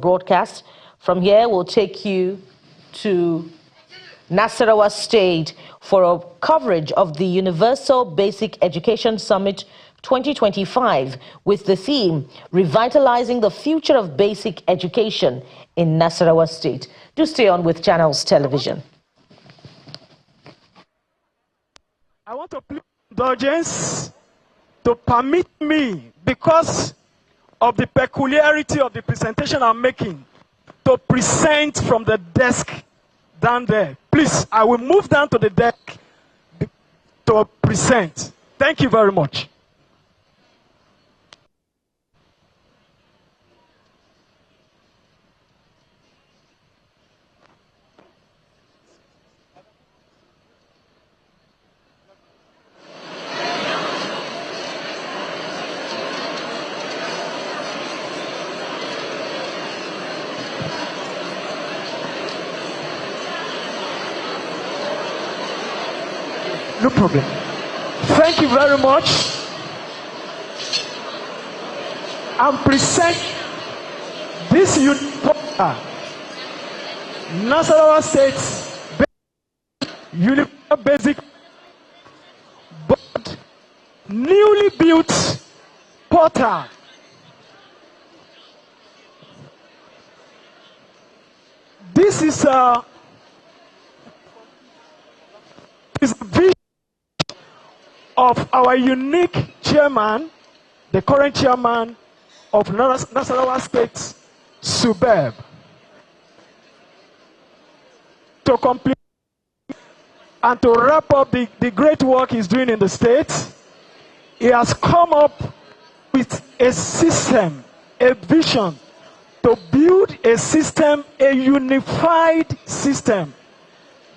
broadcast. From here, we'll take you to Nasarawa State for a coverage of the Universal Basic Education Summit 2025 with the theme, Revitalizing the Future of Basic Education in Nasarawa State. Do stay on with Channels Television. I want to plead indulgence to permit me, because of the peculiarity of the presentation I'm making, to present from the desk down there. Please, I will move down to the deck to present. Thank you very much. No problem. Thank you very much. I'm presenting this universal Nasarawa State Universal Basic but newly built portal. This is a vision of our unique chairman, the current chairman of Nasarawa State, Sule. To complete and to wrap up the great work he's doing in the state, he has come up with a system, a vision, to build a system, a unified system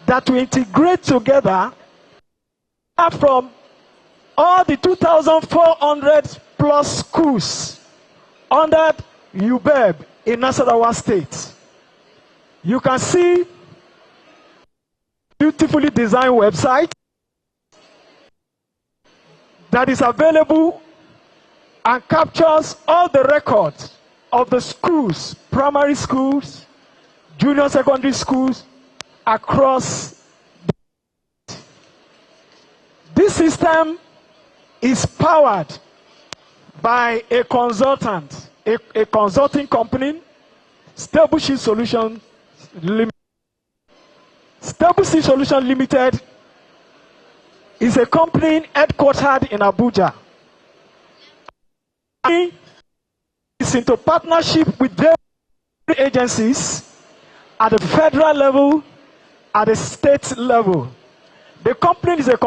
that will integrate together from all the 2,400 plus schools under UBEB in Nasarawa State. You can see beautifully designed website that is available and captures all the records of the schools, primary schools, junior secondary schools across. This system is powered by a consultant, a consulting company, Stable Sheet Solutions Limited. Stable Sheet Solutions Limited is a company headquartered in Abuja. It's into partnership with various agencies at the federal level, at the state level. The company is a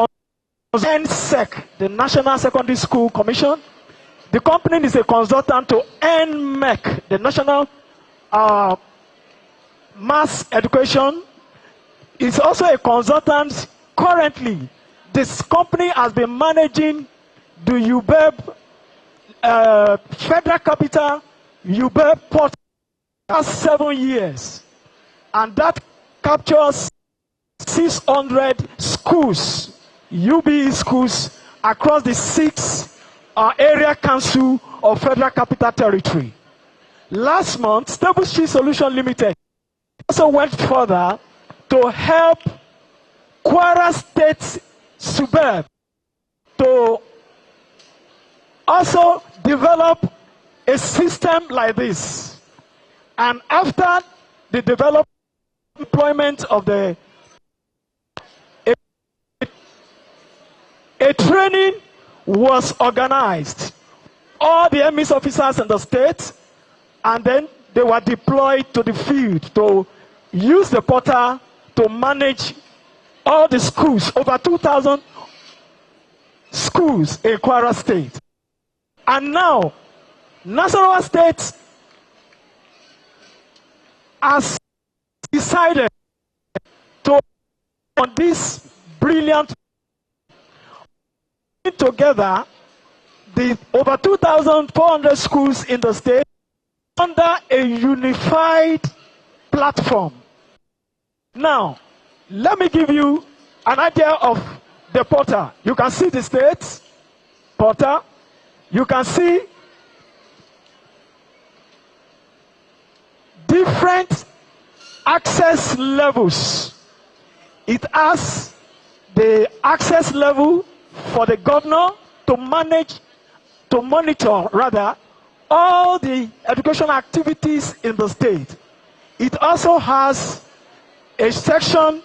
NSEC, the National Secondary School Commission. The company is a consultant to NMEC, the National Mass Education. It's also a consultant currently. This company has been managing the UBEB Federal Capital UBEB port for 7 years. And that captures 600 schools, UBE schools, across the 6 area council of Federal Capital Territory. Last month, Stable Sheet Solutions Limited also went further to help Kwara State Suburb to also develop a system like this. And after the deployment of a training was organized. All the MS officers in the state, and then they were deployed to the field to use the portal to manage all the schools, over 2,000 schools in Kwara State. And now, Nasarawa State has decided to, on this brilliant, together the over 2,400 schools in the state under a unified platform. Now, let me give you an idea of the portal. You can see the state portal. You can see different access levels. It has the access level for the governor to monitor all the educational activities in the state. It also has a section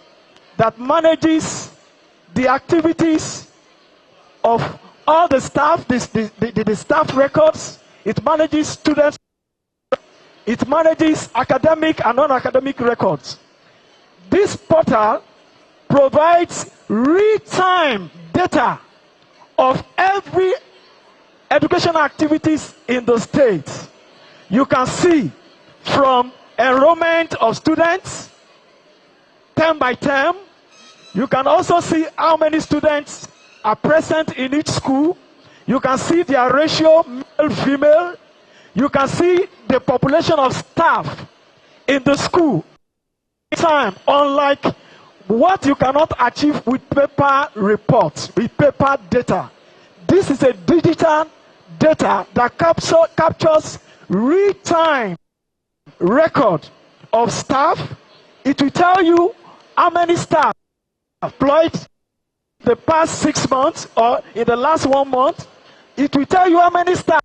that manages the activities of all the staff, the staff records. It manages students. It manages academic and non-academic records. This portal provides real-time data of every educational activities in the state. You can see from enrollment of students, term by term. You can also see how many students are present in each school. You can see their ratio, male-female. You can see the population of staff in the school. Time, unlike what you cannot achieve with paper reports, with paper data. This is a digital data that captures real-time record of staff. It will tell you how many staff employed the past 6 months or in the last 1 month. It will tell you how many staff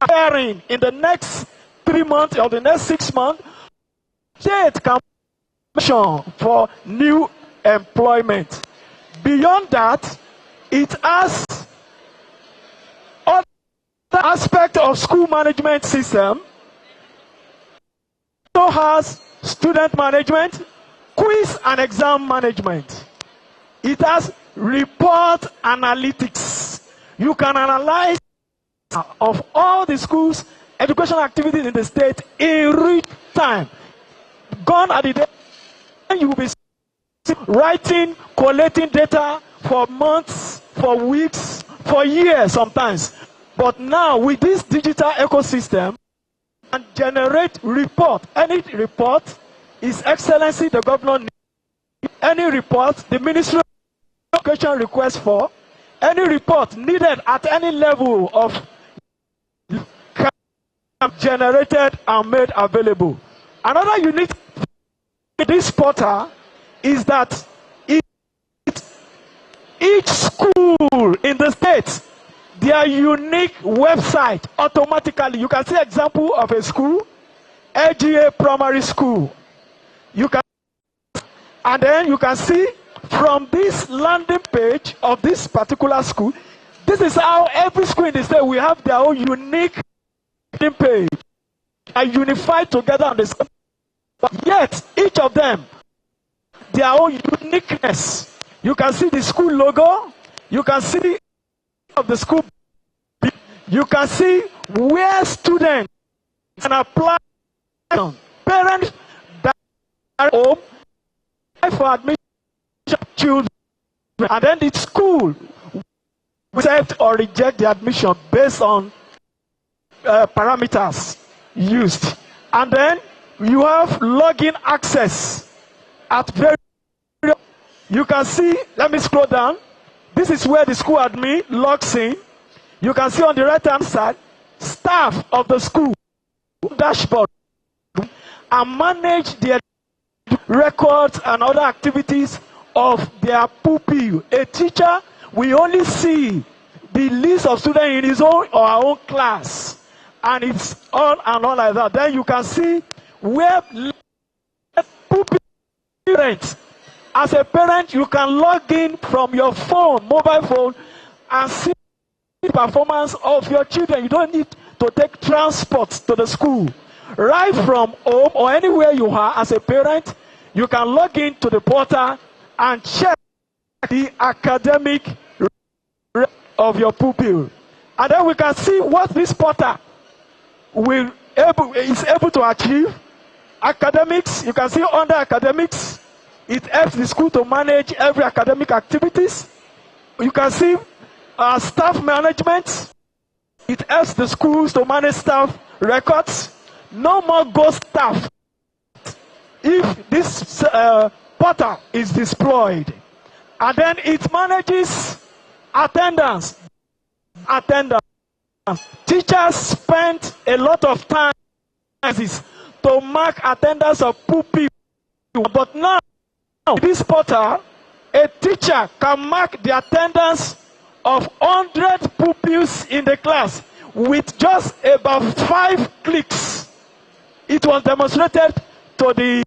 are hiring in the next 3 months or the next 6 months. State can for new employment. Beyond that, it has other aspect of school management system. It also has student management, quiz and exam management. It has report analytics. You can analyze of all the schools' educational activities in the state in real time. Gone are the days you will be writing, collating data for months, for weeks, for years sometimes. But now with this digital ecosystem, and generate report. Any report His Excellency the Governor needs. Any report the Ministry of Education requests for, any report needed at any level of can be generated and made available. Another unique in this portal is that each school in the state, their unique website automatically. You can see example of a school, LGA Primary School. You can, and then you can see from this landing page of this particular school. This is how every school in the state will have their own unique landing page, are unified together on the same. But yet each of them, their own uniqueness. You can see the school logo. You can see of the school. You can see where students can apply. Parents that are home for admission children, and then the school will accept or reject the admission based on parameters used. And then you have login access at very. You can see, let me scroll down. This is where the school admin logs in. You can see on the right hand side, staff of the school dashboard and manage their records and other activities of their pupil. A teacher will only see the list of students in his own or her own class, and it's on and on like that. Then you can see where pupil parents. As a parent, you can log in from your phone, mobile phone, and see the performance of your children. You don't need to take transport to the school. Right from home or anywhere you are as a parent, you can log in to the portal and check the academic of your pupil. And then we can see what this portal is able to achieve. Academics, you can see under academics, it helps the school to manage every academic activities. You can see staff management. It helps the schools to manage staff records. No more ghost staff if this portal is deployed. And then it manages attendance. Teachers spend a lot of time to to mark attendance of pupils. But now, this portal, a teacher can mark the attendance of 100 pupils in the class with just about 5 clicks. It was demonstrated to the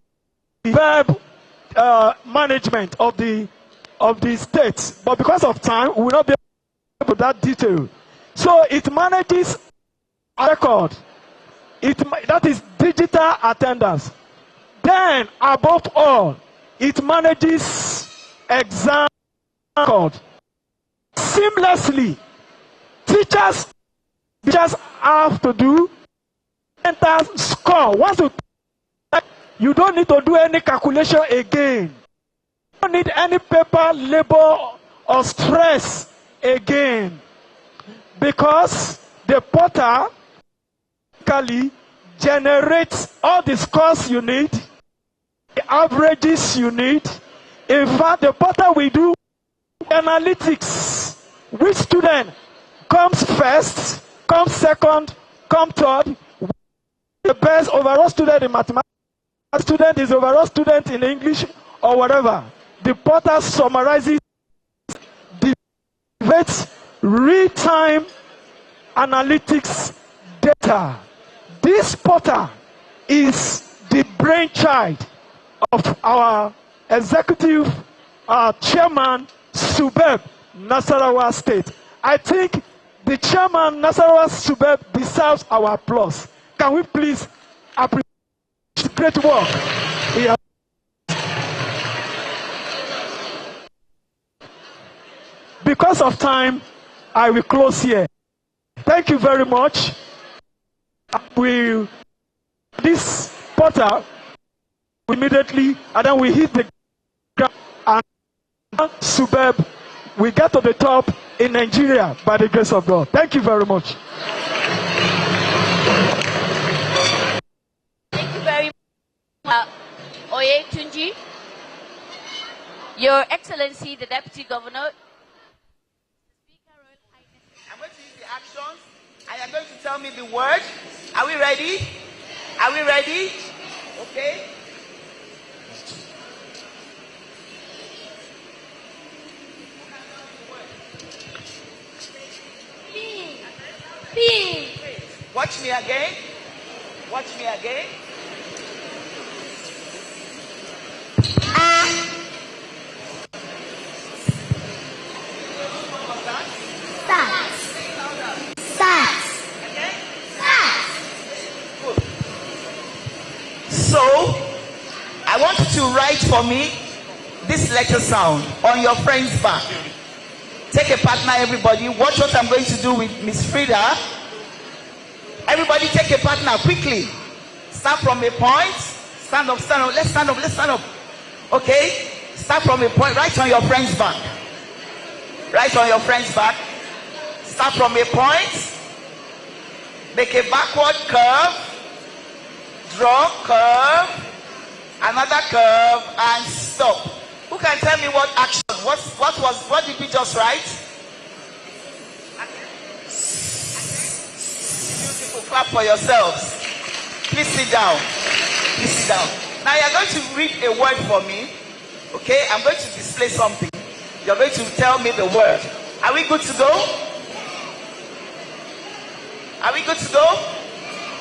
verb management of the states, but because of time, we will not be able to that detail. So it manages a record. That is digital attendance. Then, above all, it manages exam record seamlessly. Teachers have to do enter score. Once you don't need to do any calculation again. You don't need any paper, labor, or stress again, because the portal generates all the scores you need, the averages you need. In fact, the portal will do analytics. Which student comes first, comes second, comes third, the best overall student in mathematics, student is overall student in English, or whatever. The portal summarizes the real-time analytics data. This portal is the brainchild of our executive chairman, Sule, Nasarawa State. I think the chairman, Nasarawa Sule, deserves our applause. Can we please appreciate the great work he has. Because of time, I will close here. Thank you very much. This portal immediately, and then we hit the ground, and superb. We get to the top in Nigeria by the grace of God. Thank you very much. Thank you very much, Oye Tunji. Your Excellency, the Deputy Governor. I'm going to use the actions, and you're going to tell me the word. Are we ready? Are we ready? Okay. P. Watch me again. Watch me again. So, I want you to write for me this letter sound on your friend's back. Take a partner, everybody. Watch what I'm going to do with Miss Frida. Everybody take a partner quickly. Start from a point. Stand up, stand up. Let's stand up, let's stand up. Okay? Start from a point. Right on your friend's back. Right on your friend's back. Start from a point. Make a backward curve. Draw, curve. Another curve and stop. Who can tell me what action? What did we just write? Beautiful. Clap for yourselves. Please sit down. Please sit down. Now you're going to read a word for me. Okay? I'm going to display something. You're going to tell me the word. Are we good to go? Are we good to go?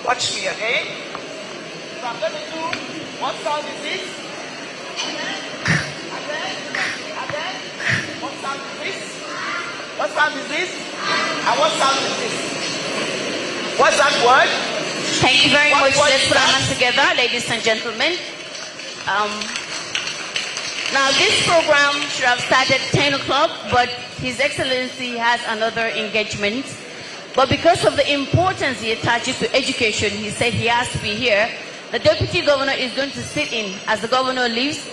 Watch me again. So I'm going to do, what sound is this? What sound is this? What sound is this? And what sound is this? What's that word? Thank you very much. Let's put our hands together, ladies and gentlemen. Now, this program should have started 10 o'clock, but His Excellency has another engagement. But because of the importance he attaches to education, he said he has to be here. The Deputy Governor is going to sit in as the Governor leaves.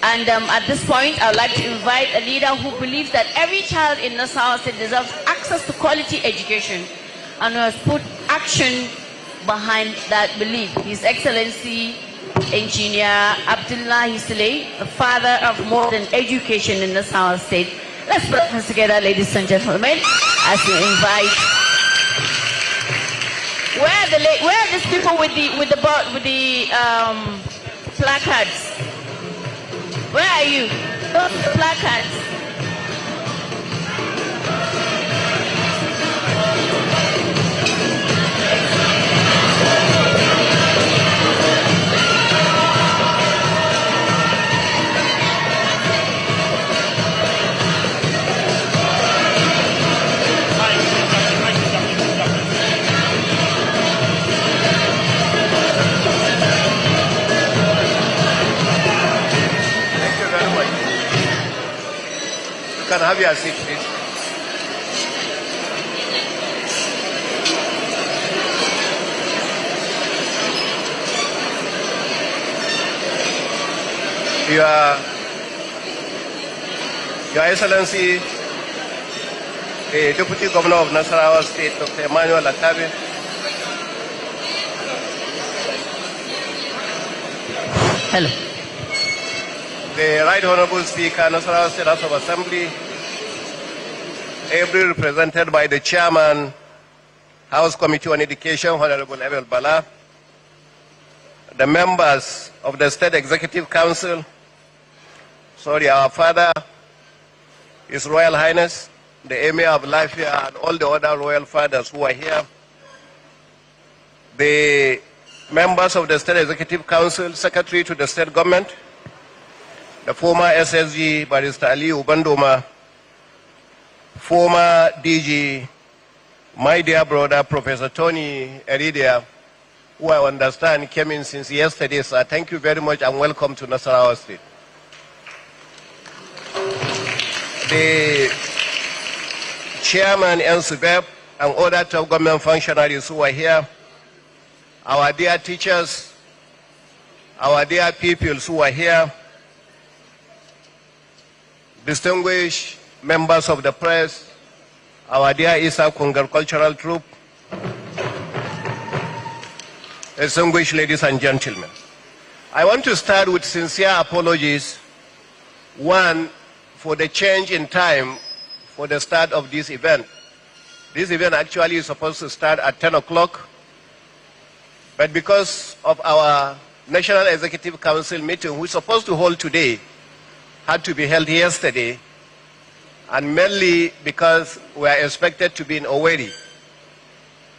And at this point, I would like to invite a leader who believes that every child in Nasarawa State deserves access to quality education and who has put action behind that belief. His Excellency, Engineer Abdullahi Sule, the father of modern education in Nasarawa State. Let's put our hands together, ladies and gentlemen, as we invite Where are these people with the placards? Where are you? Those placards. Can have your seat, please. Your Excellency, the Deputy Governor of Nasarawa State, Dr. Emmanuel Atabe, Hello. the Right Honorable Speaker, Nasarawa State House of Assembly, ably represented by the Chairman, House Committee on Education, Honorable Abel Bala, the members of the State Executive Council, our father, His Royal Highness, the Emir of Lafia, and all the other royal fathers who are here, the members of the State Executive Council, Secretary to the State Government, the former SSG, Barrister Ali Ubandoma, former DG, my dear brother, Professor Tony Eridia, who I understand came in since yesterday, sir. Thank you very much and welcome to Nasarawa State. The Chairman NSUBEB and other top government functionaries who are here, our dear teachers, our dear pupils who are here, distinguished members of the press, our dear Isa Kungar Cultural Troop, distinguished ladies and gentlemen. I want to start with sincere apologies. One, for the change in time for the start of this event. This event actually is supposed to start at 10 o'clock, but because of our National Executive Council meeting, we're supposed to hold today, had to be held yesterday, and mainly because we are expected to be in Owerri.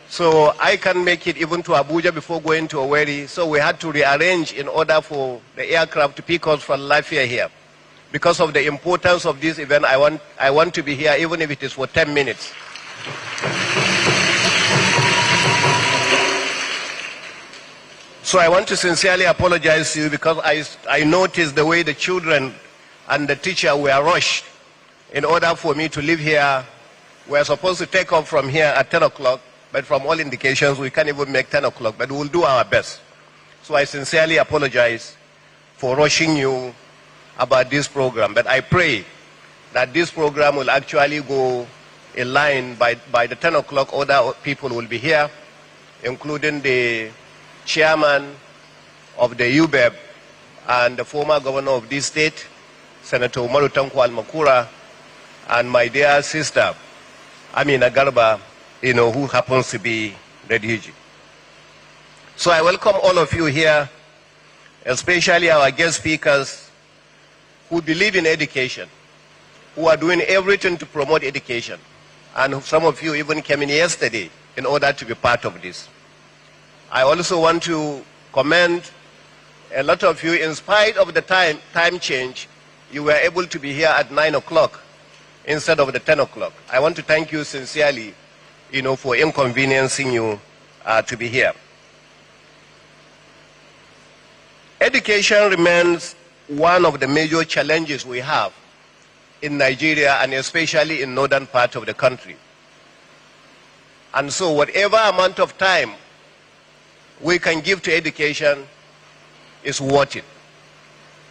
So I can't make it even to Abuja before going to Owerri, so we had to rearrange in order for the aircraft to pick us from Lafia here. Because of the importance of this event, I want to be here even if it is for 10 minutes. So I want to sincerely apologize to you because I noticed the way the children and the teacher were rushed in order for me to live here. We are supposed to take off from here at 10 o'clock, but from all indications, we can't even make 10 o'clock, but we'll do our best. So I sincerely apologize for rushing you about this program, but I pray that this program will actually go in line by the 10 o'clock. Other people will be here, including the chairman of the UBEB and the former governor of this state, Senator Umaru Tanko Al-Makura, and my dear sister, Amina Garba, who happens to be the DG. So I welcome all of you here, especially our guest speakers who believe in education, who are doing everything to promote education. And some of you even came in yesterday in order to be part of this. I also want to commend a lot of you. In spite of the time change, you were able to be here at 9 o'clock instead of the 10 o'clock. I want to thank you sincerely, for inconveniencing you to be here. Education remains one of the major challenges we have in Nigeria and especially in northern part of the country. And so whatever amount of time we can give to education is worth it.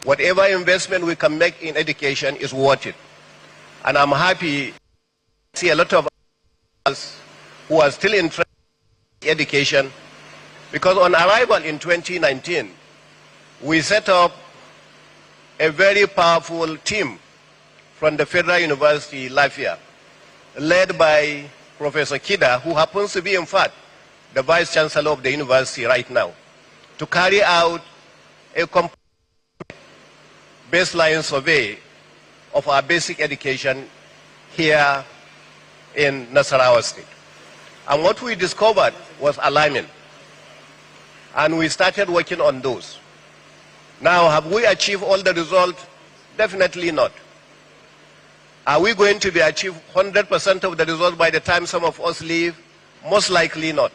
Whatever investment we can make in education is worth it. And I'm happy to see a lot of us who are still interested in education, because on arrival in 2019, we set up a very powerful team from the Federal University, Lafia, led by Professor Kida, who happens to be, in fact, the Vice Chancellor of the university right now, to carry out a complete baseline survey of our basic education here in Nasarawa State. And what we discovered was alarming. And we started working on those. Now, have we achieved all the results? Definitely not. Are we going to be achieve 100% of the results by the time some of us leave? Most likely not.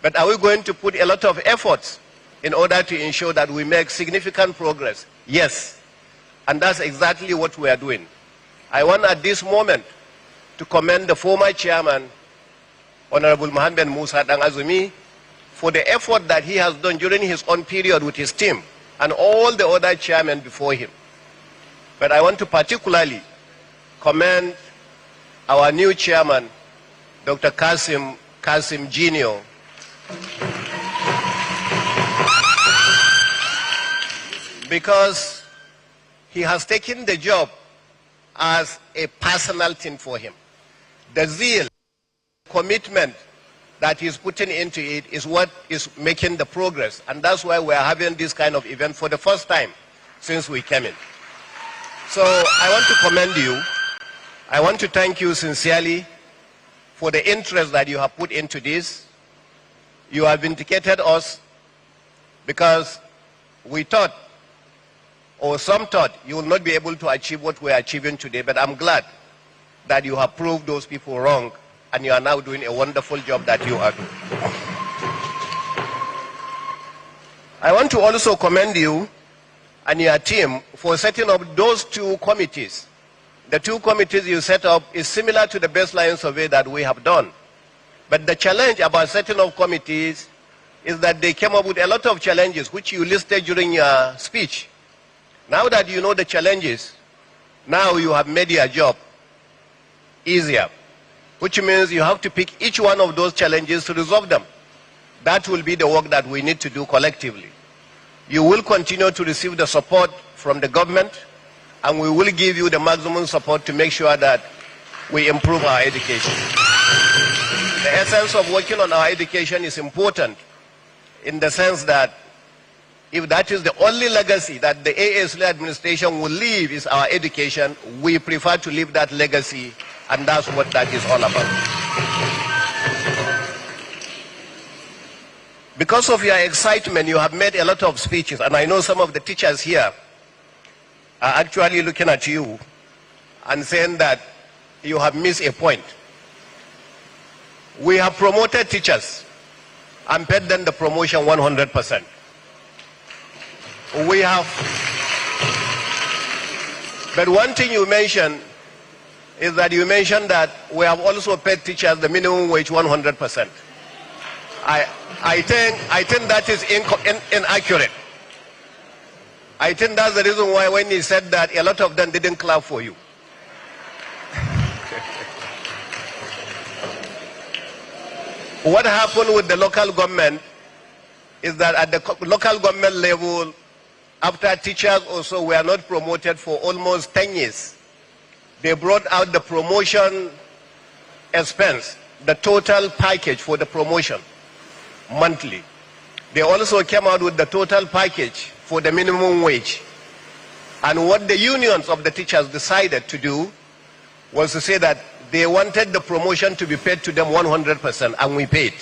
But are we going to put a lot of efforts in order to ensure that we make significant progress? Yes. And that's exactly what we are doing. I want at this moment to commend the former chairman, Honorable Mohammed Musa Dangazumi, for the effort that he has done during his own period with his team and all the other chairmen before him. But I want to particularly commend our new chairman, Dr. Kasim Jr., because he has taken the job as a personal thing for him. The zeal, commitment that he's putting into it is what is making the progress. And that's why we're having this kind of event for the first time since we came in. So I want to commend you. I want to thank you sincerely for the interest that you have put into this. You have vindicated us because we thought, or some thought, you will not be able to achieve what we are achieving today. But I'm glad that you have proved those people wrong, and you are now doing a wonderful job that you are doing. I want to also commend you and your team for setting up those two committees. The two committees you set up is similar to the baseline survey that we have done. But the challenge about setting up committees is that they came up with a lot of challenges, which you listed during your speech. Now that you know the challenges, now you have made your job easier, which means you have to pick each one of those challenges to resolve them. That will be the work that we need to do collectively. You will continue to receive the support from the government, and we will give you the maximum support to make sure that we improve our education. The essence of working on our education is important in the sense that if that is the only legacy that the ASL administration will leave is our education, we prefer to leave that legacy, and that's what that is all about. Because of your excitement, you have made a lot of speeches, and I know some of the teachers here are actually looking at you and saying that you have missed a point. We have promoted teachers and paid them the promotion 100%. We have, but one thing you mentioned is that you mentioned that we have also paid teachers the minimum wage 100%. I think that is inaccurate. I think that's the reason why when he said that, a lot of them didn't clap for you. What happened with the local government is that at the local government level, after teachers also were not promoted for almost 10 years, they brought out the promotion expense, the total package for the promotion monthly. They also came out with the total package for the minimum wage. And what the unions of the teachers decided to do was to say that they wanted the promotion to be paid to them 100%, and we paid.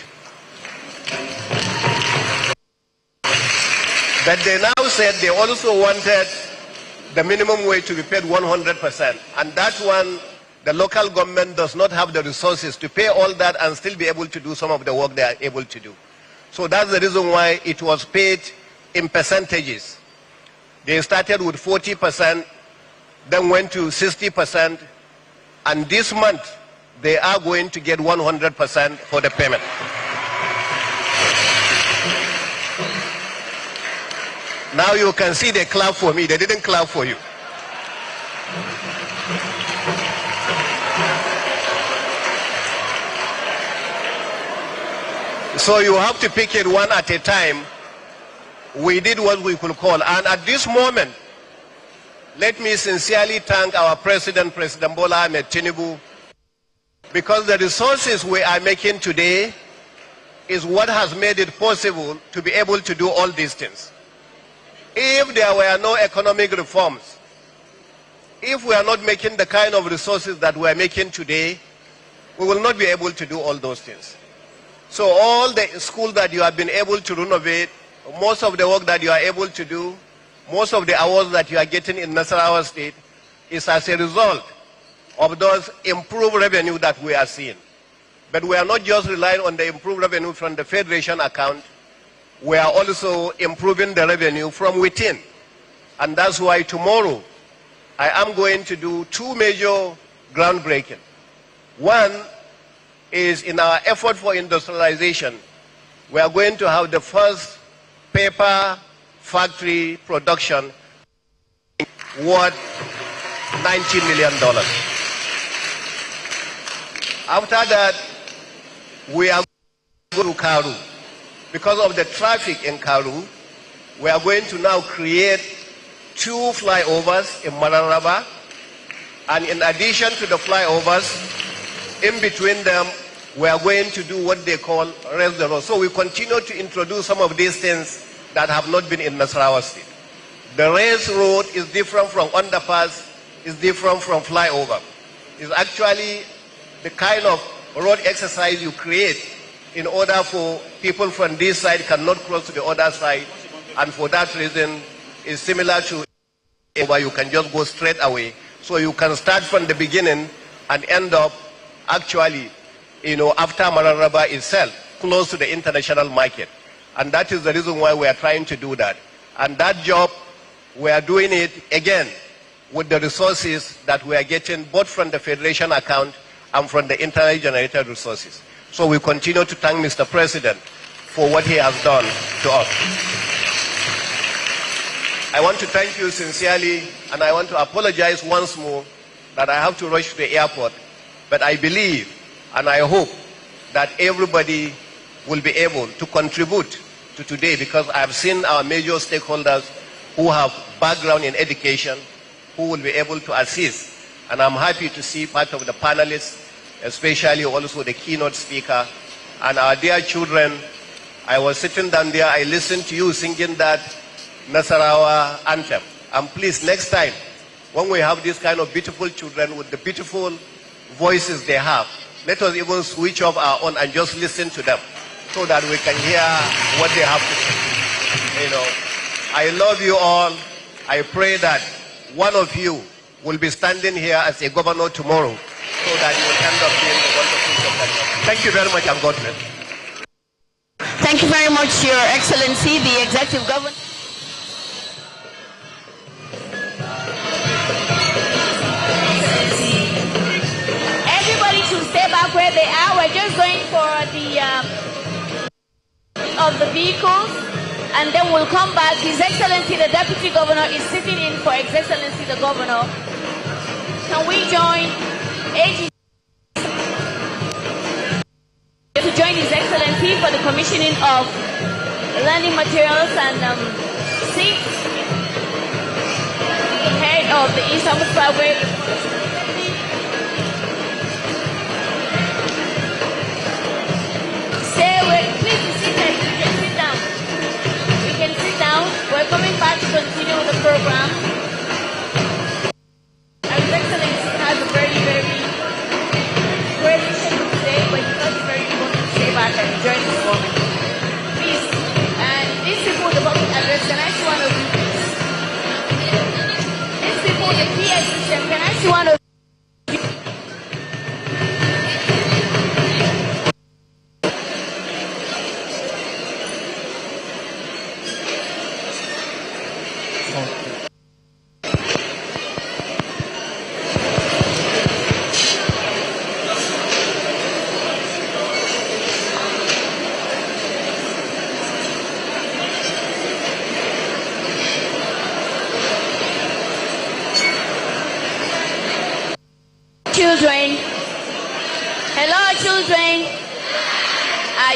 But they now said they also wanted the minimum wage to be paid 100%. And that one, the local government does not have the resources to pay all that and still be able to do some of the work they are able to do. So that's the reason why it was paid in percentages. They started with 40%, then went to 60%, and this month they are going to get 100% for the payment. Now you can see they clap for me. They didn't clap for you. So you have to pick it one at a time. We did what we could call. And at this moment, let me sincerely thank our President, President Bola Ahmed Tinubu, because the resources we are making today is what has made it possible to be able to do all these things. If there were no economic reforms, if we are not making the kind of resources that we are making today, we will not be able to do all those things. So all the schools that you have been able to renovate, most of the work that you are able to do, most of the awards that you are getting in Nasarawa State is as a result of those improved revenue that we are seeing. But we are not just relying on the improved revenue from the Federation account, we are also improving the revenue from within. And that's why tomorrow I am going to do two major groundbreaking. One is in our effort for industrialization, we are going to have the first paper factory production worth $90 million. After that, we are going to Karu. Because of the traffic in Karu, we are going to now create 2 flyovers in Nasarawa, and in addition to the flyovers, in between them, we are going to do what they call raise the road. So we continue to introduce some of these things that have not been in Nasarawa State. The race road is different from underpass, is different from flyover. It's actually the kind of road exercise you create in order for people from this side cannot cross to the other side, and for that reason is similar to where you can just go straight away. So you can start from the beginning and end up actually, after Nasarawa itself, close to the international market. And that is the reason why we are trying to do that. And that job, we are doing it again with the resources that we are getting both from the Federation account and from the internally generated resources. So we continue to thank Mr. President for what he has done to us. I want to thank you sincerely, and I want to apologize once more that I have to rush to the airport. But I believe and I hope that everybody will be able to contribute to today, because I have seen our major stakeholders who have background in education who will be able to assist. And I'm happy to see part of the panelists, especially also the keynote speaker, and our dear children. I was sitting down there, I listened to you singing that Nasarawa anthem. And please, next time, when we have this kind of beautiful children with the beautiful voices they have, let us even switch off our own and just listen to them so that we can hear what they have to say. I love you all. I pray that one of you will be standing here as a governor tomorrow so that you will end up being the wonderful governor. Thank you very much, and God bless. Thank you very much, Your Excellency, the Executive Governor. Everybody should stay back where they are. We're just going for the of the vehicles, and then we'll come back. His Excellency, the Deputy Governor, is sitting in for His Excellency, the Governor. Can we join AG to join His Excellency for the commissioning of learning materials and seats? The head of the Eastern Muslim. Please be seated. You can sit down. We can sit down. We're coming back to continue with the program. His Excellency has a very, very great mission today, but he thought it's very important to stay back and enjoy this moment. Please, and these people with the public address, can I see one of you, please? These people with the PA system, can I see one of you? Children, hello children,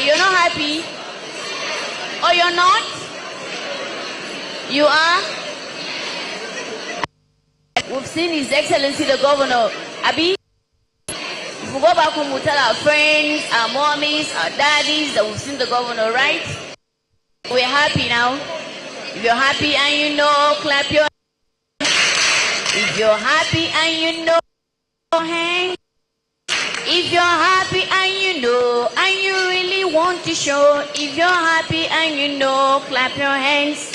you're not happy? Or you're not? You are? We've seen His Excellency the Governor. Abi, We'll go back home, we'll tell our friends, our mommies, our daddies that we've seen the governor, right? We're happy now. If you're happy and you know, clap your hands. If you're happy and you know, hands. If you're happy and you know, and you really want to show, if you're happy and you know, clap your hands.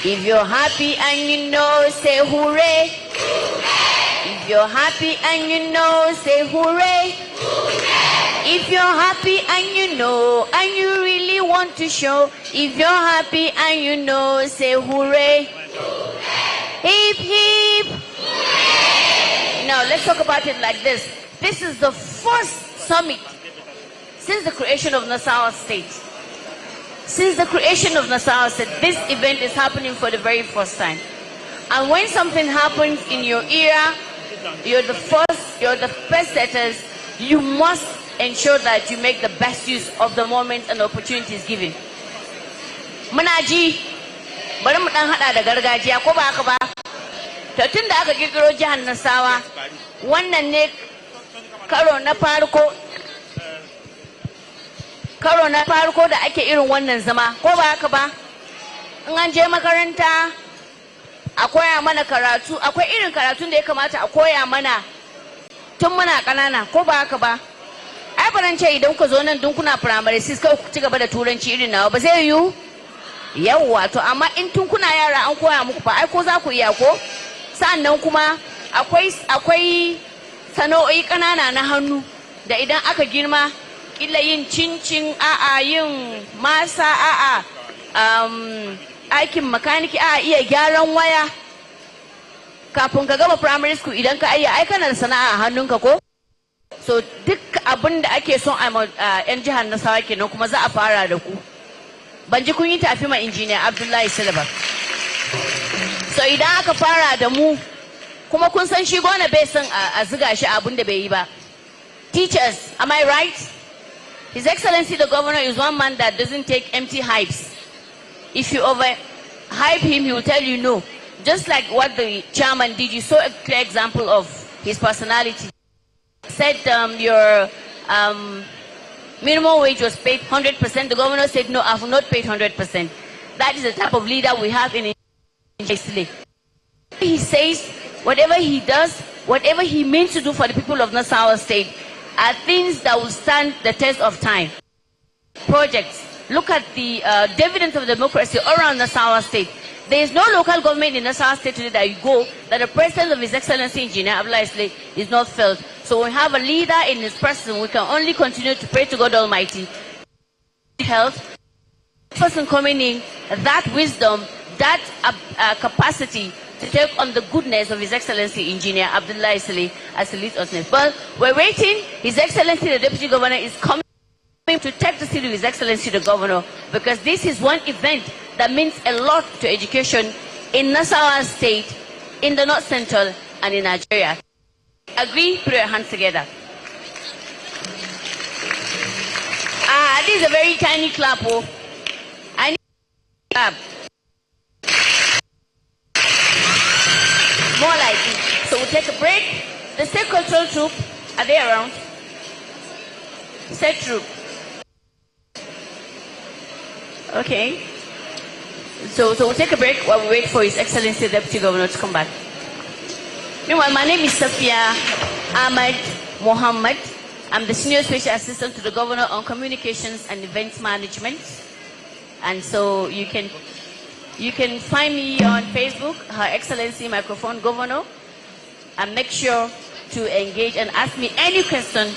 If you're happy and you know, say hooray. If you're happy and you know, say hooray. If you're happy and you know, and you really want to show, if you're happy and you know, say hooray. Hip hip. Now let's talk about it like this. This is the first summit since the creation of Nasarawa State. Since the creation of Nasarawa State, this event is happening for the very first time. And when something happens in your era, you're the first setters, you must ensure that you make the best use of the moment and opportunities given. Manaji, bari mu dan hada da gargajiya ko ba haka ba? To tun da aka kirkiro jihar Nasarawa, wannan ne karo na farko da ake irin wannan zama, ko ba haka ba? In an je makaranta a koya mana karatu, akwai irin karatun da ya kamata a koya mana tun muna ƙanana, ko ba haka ba? Ai baran ce idan ku zo nan dun kuna primary 6 kai ku ci gaba da turanci irin nawa ba zai yiwu? Yawwa, to amma in tun kuna yara an koya muku fa ai ko za ku iya ko? Sa'annan kuma akwai sana'o'i ƙanana na hannu da idan aka girma kila yin cincin, a'a yin masa, a'a aikin makaniki, a'a iya gyaran waya. Kafin ka gama primary school idan ka iya ai kana da sana'a a hannunka ko? So duk abin da ake son a yan jihar Nasarawa kenan kuma za a fara da ku. Ban ji kun yi tafi ma injiniya Abdullahi Silva. So idan aka fara da mu kuma kun san shi gona bai san a ziga shi abin da bai yi ba. Teachers, am I right? His Excellency the Governor is one man that doesn't take empty hypes. If you overhype him, he will tell you no. Just like what the chairman did, you saw a clear example of his personality. Said your minimum wage was paid 100%. The governor said, no, I have not paid 100%. That is the type of leader we have in Sule. He says, whatever he does, whatever he means to do for the people of Nasarawa State are things that will stand the test of time. Projects. Look at the dividends of democracy around Nasarawa State. There is no local government in Nasarawa State today that you go that the presence of His Excellency Engineer Abdullahi Sule is not felt. So we have a leader in his person. We can only continue to pray to God Almighty. Health, person coming in, that wisdom, that capacity to take on the goodness of His Excellency Engineer Abdullahi Sule as the lead us. But we're waiting. His Excellency the Deputy Governor is coming to take the seat of His Excellency the Governor, because this is one event that means a lot to education in Nasarawa State, in the North Central, and in Nigeria. Agree? Put your hands together. This is a very tiny clap. Oh. I need a clap. More like it. So we'll take a break. The state control troop, are they around? State troop. Okay. So we'll take a break while we wait for His Excellency the Deputy Governor to come back. Meanwhile, my name is Safia Ahmed Mohammed. I'm the Senior Special Assistant to the Governor on Communications and Events Management. And so you can find me on Facebook, Her Excellency Microphone Governor, and make sure to engage and ask me any question.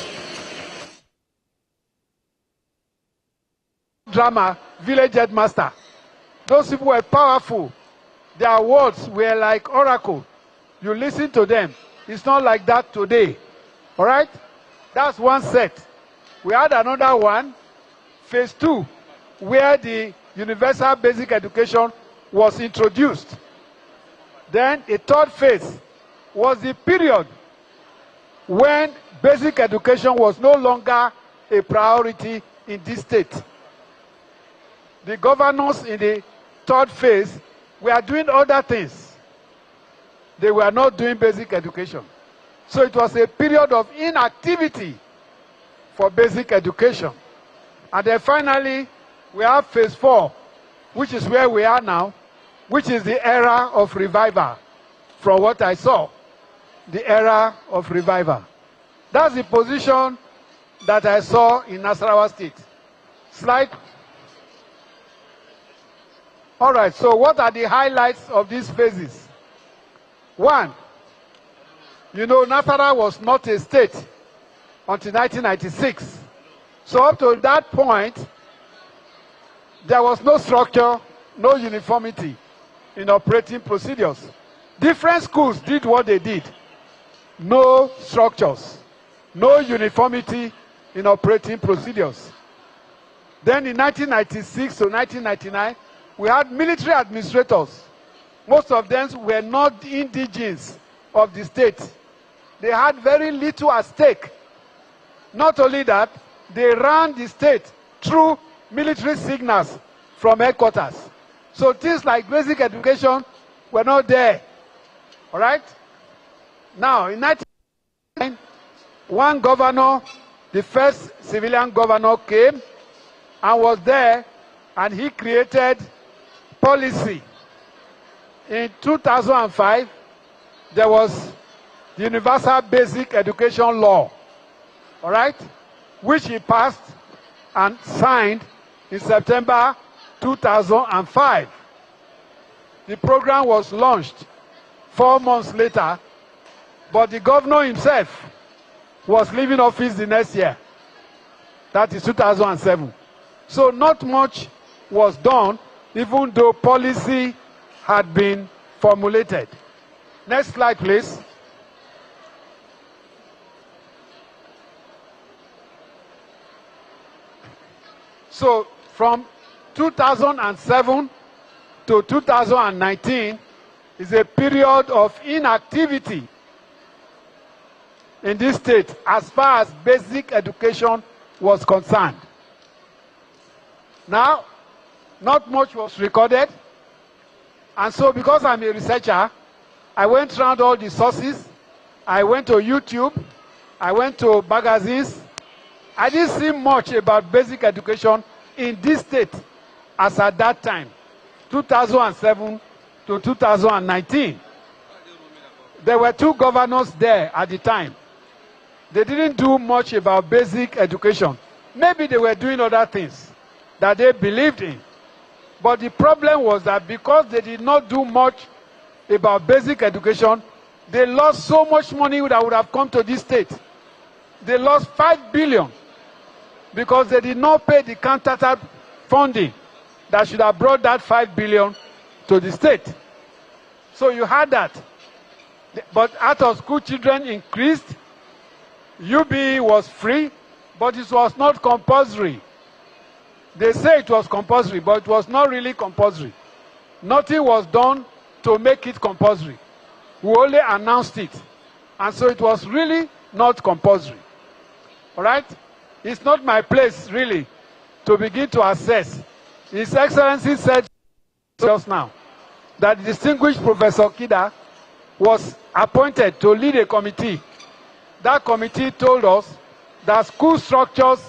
Drama, village headmaster. Those people were powerful. Their words were like oracle. You listen to them. It's not like that today. All right? That's one set. We had another one, phase 2, where the universal basic education was introduced. Then a third phase was the period when basic education was no longer a priority in this state. The governors in the third phase were doing other things. They were not doing basic education. So it was a period of inactivity for basic education. And then finally, we have phase 4, which is where we are now, which is the era of revival. From what I saw, the era of revival. That's the position that I saw in Nasarawa State. Slide. All right, so what are the highlights of these phases? 1, you know, Nasarawa was not a state until 1996. So up to that point, there was no structure, no uniformity in operating procedures. Different schools did what they did. No structures, no uniformity in operating procedures. Then in 1996 to 1999, we had military administrators. Most of them were not indigenes of the state. They had very little at stake. Not only that, they ran the state through military signals from headquarters. So things like basic education were not there. All right? Now, in 1999, one governor, the first civilian governor, came and was there, and he created policy. In 2005, there was the Universal Basic Education Law, all right, which he passed and signed in September 2005. The program was launched 4 months later, but the governor himself was leaving office the next year. That is 2007. So not much was done, even though policy had been formulated. Next slide, please. So from 2007 to 2019 is a period of inactivity in this state as far as basic education was concerned. Now, not much was recorded, and so because I'm a researcher, I went around all the sources. I went to YouTube, I went to magazines. I didn't see much about basic education in this state as at that time, 2007 to 2019. There were 2 governors there at the time. They didn't do much about basic education. Maybe they were doing other things that they believed in. But the problem was that because they did not do much about basic education, they lost so much money that would have come to this state. They lost 5 billion because they did not pay the countertop funding that should have brought that 5 billion to the state. So you had that. But out of school children increased. UBE was free, but it was not compulsory. They say it was compulsory, but it was not really compulsory. Nothing was done to make it compulsory. We only announced it. And so it was really not compulsory. All right? It's not my place, really, to begin to assess. His Excellency said just now that the distinguished Professor Kida was appointed to lead a committee. That committee told us that school structures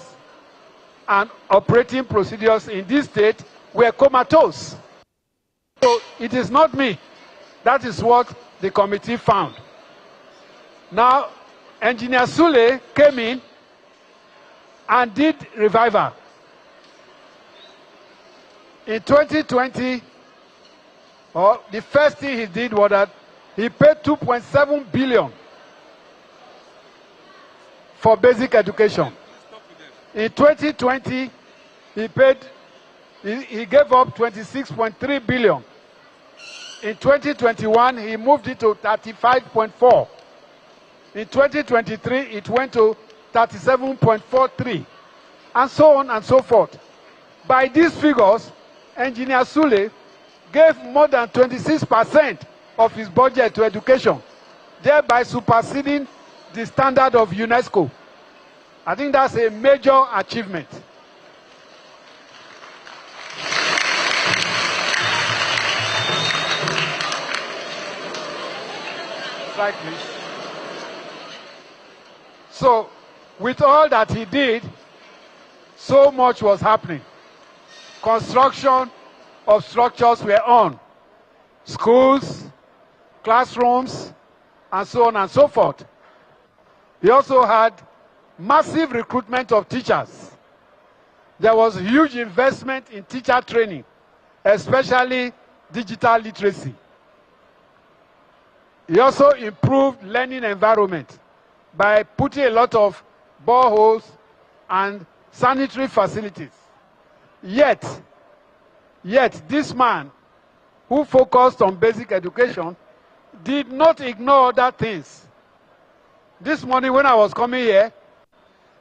and operating procedures in this state were comatose. So it is not me. That is what the committee found. Now, Engineer Sule came in and did revival. In 2020, the first thing he did was that he paid 2.7 billion for basic education. In 2020, he gave up 26.3 billion. In 2021, he moved it to 35.4. In 2023, it went to 37.43, and so on and so forth. By these figures, Engineer Sule gave more than 26% of his budget to education, thereby superseding the standard of UNESCO. I think that's a major achievement. Slide, please. So, with all that he did, so much was happening. Construction of structures were on. Schools, classrooms, and so on and so forth. He also had massive recruitment of teachers. There was huge investment in teacher training, especially digital literacy. He also improved learning environment by putting a lot of boreholes and sanitary facilities. Yet, this man who focused on basic education did not ignore other things. This morning when I was coming here,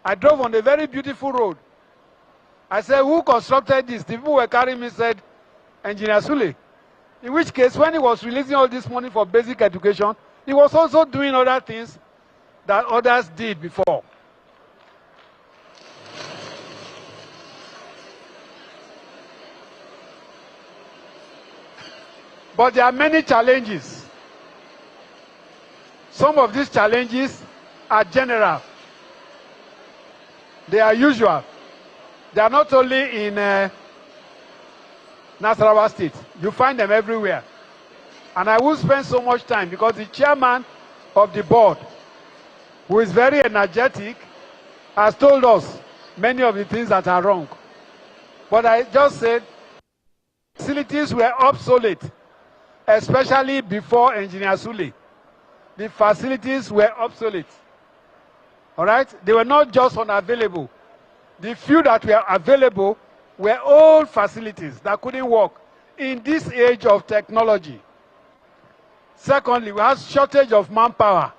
I drove on a very beautiful road. I said, who constructed this? The people were carrying me said, Engineer Sule. In which case, when he was releasing all this money for basic education, he was also doing other things that others did before. But there are many challenges. Some of these challenges are general. They are usual. They are not only in Nasarawa State. You find them everywhere. And I won't spend so much time because the chairman of the board, who is very energetic, has told us many of the things that are wrong. But I just said facilities were obsolete, especially before Engineer Sule. The facilities were obsolete. All right? They were not just unavailable. The few that were available were old facilities that couldn't work in this age of technology. Secondly, we had shortage of manpower.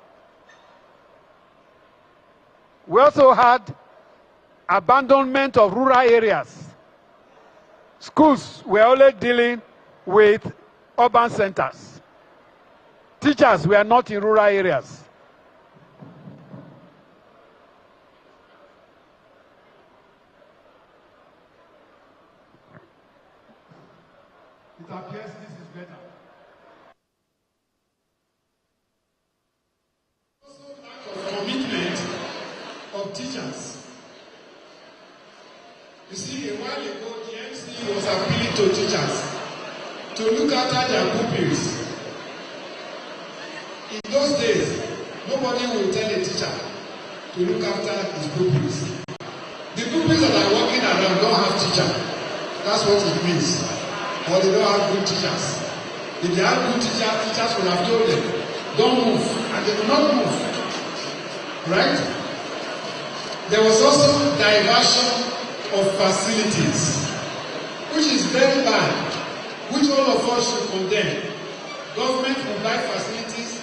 We also had abandonment of rural areas. Schools were only dealing with urban centers. Teachers were not in rural areas. It appears this is better. Also, lack of commitment of teachers. You see, a while ago, the MC was appealing to teachers to look after their pupils. In those days, nobody will tell a teacher to look after his pupils. The pupils that are walking around don't have teacher. That's what it means. Or they don't have good teachers. If they have good teachers, teachers will have told them, don't move, and they will not move. Right? There was also diversion of facilities, which is very bad, which all of us should condemn. Government will buy facilities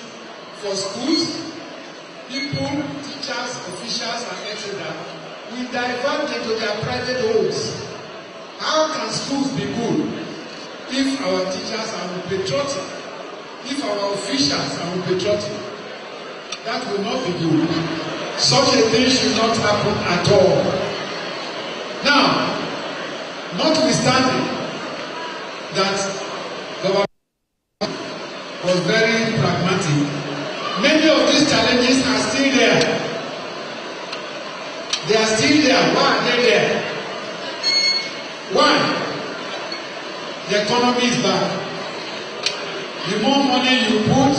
for schools, people, teachers, officials, and etc. will divert them to their private homes. How can schools be good if our teachers are unpatriotic, if our officials are unpatriotic? That will not be good. Such a thing should not happen at all. Now, notwithstanding that government was very pragmatic, many of these challenges are still there. They are still there. Why are they there? One, the economy is bad. The more money you put,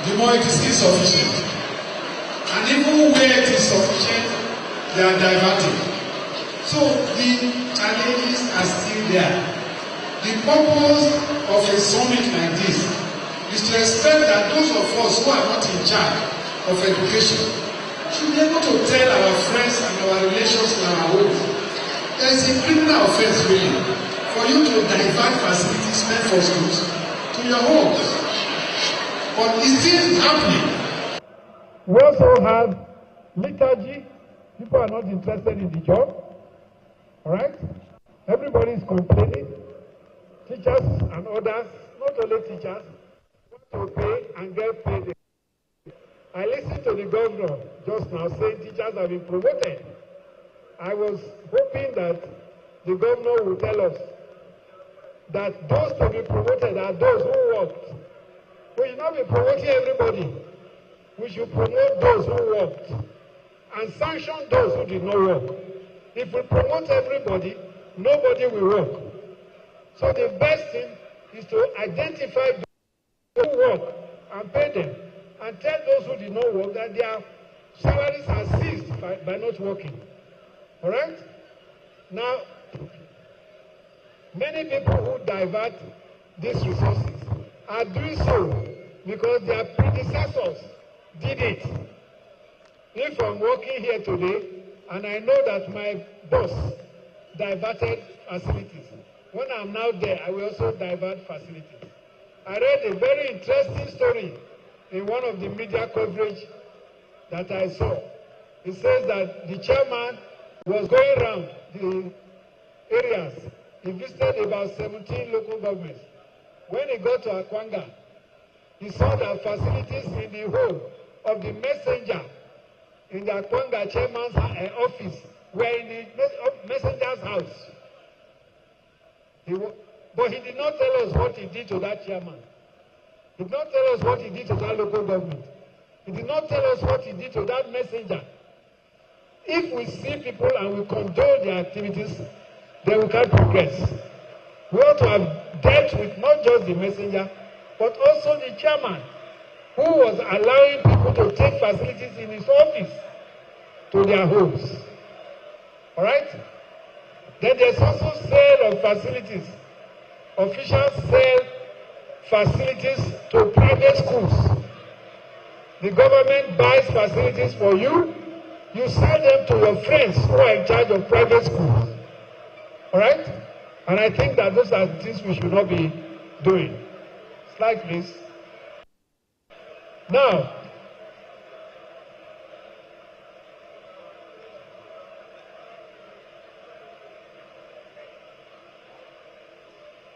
the more it is insufficient. And even where it is sufficient, they are diverting. So the challenges are still there. The purpose of a summit like this is to expect that those of us who are not in charge of education should be able to tell our friends and our relations in our homes. There is a criminal offense really for you to divert facilities meant for schools to your homes. But it's still happening. We also have liturgy. People are not interested in the job. All right? Everybody is complaining. Teachers and others, not only teachers, want to pay and get paid. I listened to the governor just now saying teachers have been promoted. I was hoping that the governor will tell us that those to be promoted are those who worked. We should not be promoting everybody. we should promote those who worked and sanction those who did not work. If we promote everybody, nobody will work. So the best thing is to identify those who work and pay them, and tell those who did not work that their salaries are seized by not working. All right? Now, many people who divert these resources are doing so because their predecessors did it. If I'm working here today and I know that my boss diverted facilities, when I'm now there, I will also divert facilities. I read a very interesting story in one of the media coverage that I saw. It says that the chairman was going around the areas. He visited about 17 local governments. When he got to Akwanga, he saw that facilities in the home of the messenger in the Akwanga chairman's office were in the messenger's house. But he did not tell us what he did to that chairman. He did not tell us what he did to that local government. He did not tell us what he did to that messenger. If we see people and we condone their activities, then we can progress. We ought to have dealt with not just the messenger, but also the chairman, who was allowing people to take facilities in his office to their homes. All right? Then there's also sale of facilities. Officials sell facilities to private schools. The government buys facilities for you. You sell them to your friends who are in charge of private schools. All right? And I think that those are things we should not be doing. Slide, please. Now,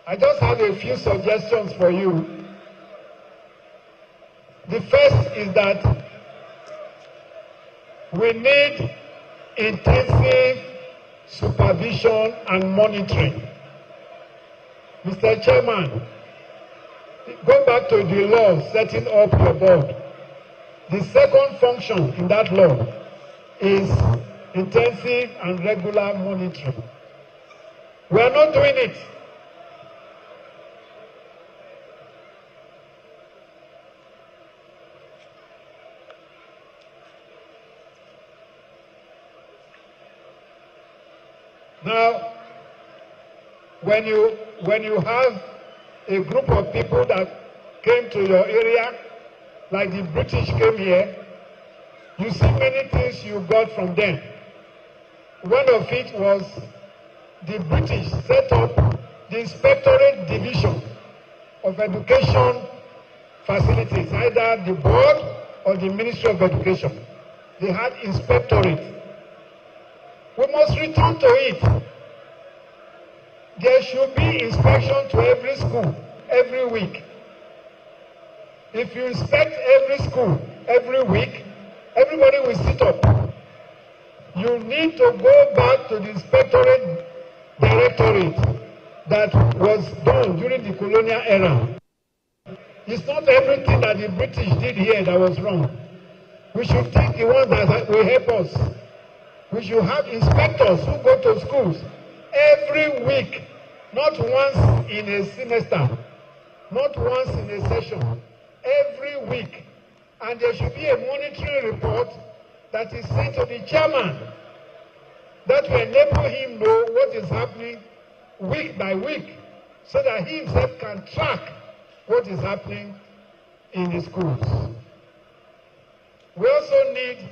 I just have a few suggestions for you. The first is that we need intensive supervision and monitoring. Mr. Chairman, go back to the law setting up your board. The second function in that law is intensive and regular monitoring. We are not doing it. Now, when you have a group of people that came to your area, like the British came here, you see many things you got from them. One of it was the British set up the Inspectorate Division of Education Facilities, either the board or the Ministry of Education. They had inspectorate. We must return to it. There should be inspection to every school every week. If you inspect every school every week, everybody will sit up. You need to go back to the inspectorate directorate that was done during the colonial era. It's not everything that the British did here that was wrong. We should take the ones that will help us. We should have inspectors who go to schools every week, not once in a semester, not once in a session, every week. And there should be a monitoring report that is sent to the chairman that will enable him know what is happening week by week, so that he himself can track what is happening in the schools. We also need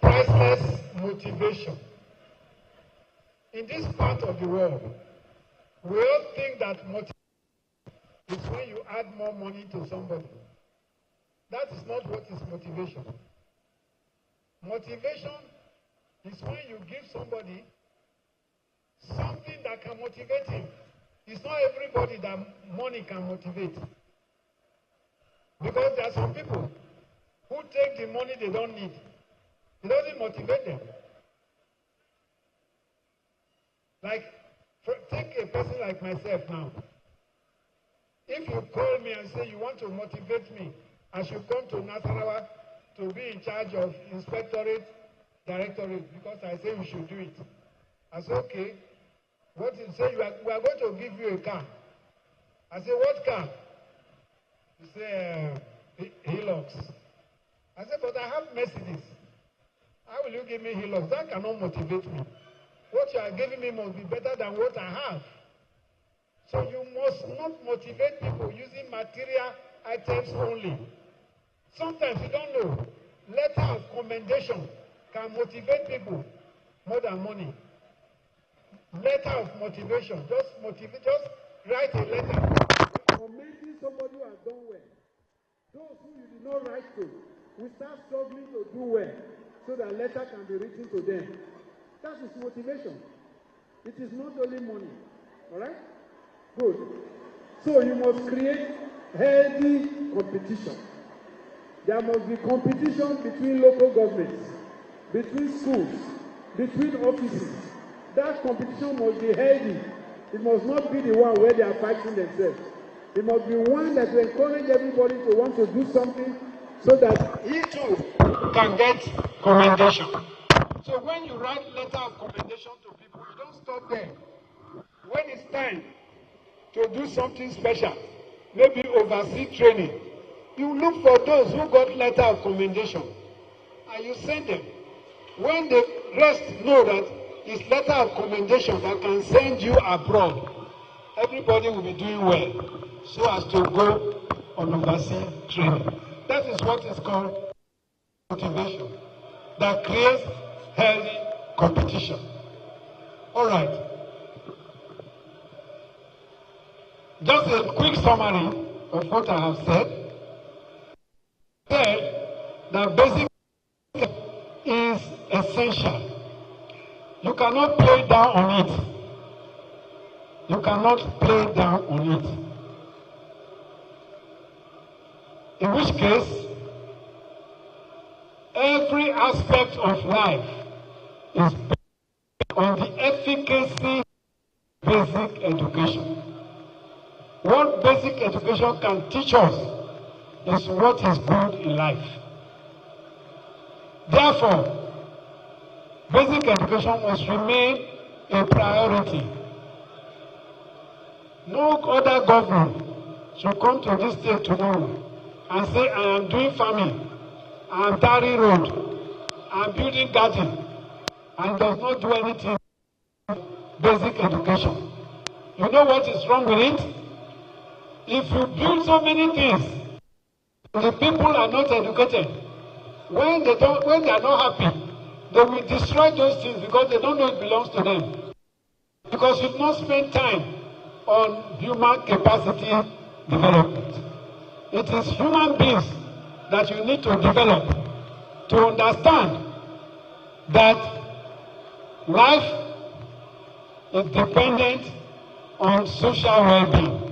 priceless motivation. In this part of the world, we all think that motivation is when you add more money to somebody. That is not what is motivation. Motivation is when you give somebody something that can motivate him. It's not everybody that money can motivate. Because there are some people who take the money they don't need. It doesn't motivate them. Like, take a person like myself now. if you call me and say you want to motivate me, I should come to Nasarawa to be in charge of inspectorate, directorate, because I say we should do it. I said, okay. What you say? We are going to give you a car. I said, what car? You say, Hilux. I said, but I have Mercedes. How will you give me Hilux? That cannot motivate me. What you are giving me must be better than what I have. So you must not motivate people using material items only. Sometimes you don't know. Letter of commendation can motivate people more than money. Letter of motivation. Just write a letter commending somebody who has done well. Those who you did not write to will start struggling to do well so that letter can be written to them. That is motivation. It is not only money. All right? Good. So you must create healthy competition. There must be competition between local governments, between schools, between offices. That competition must be healthy. It must not be the one where they are fighting themselves. It must be one that will encourage everybody to want to do something so that he too can get commendation. So when you write letter of commendation to people, you don't stop there. When it's time to do something special, maybe oversee training, you look for those who got letter of commendation and you send them. When the rest know that it's letter of commendation that can send you abroad, everybody will be doing well so as to go on overseas training. That is what is called motivation that creates healthy competition. All right. Just a quick summary of what I have said. That basic is essential. You cannot play down on it. You cannot play down on it. In which case, every aspect of life is based on the efficacy of basic education. What basic education can teach us is what is good in life. Therefore, basic education must remain a priority. No other government should come to this state tomorrow and say, I am doing farming, I am tarring road, I am building garden, and does not do anything basic education. You know what is wrong with it? If you build so many things, the people are not educated. When they are not happy, they will destroy those things because they don't know it belongs to them. Because you've not spent time on human capacity development. It is human beings that you need to develop to understand that life is dependent on social well-being.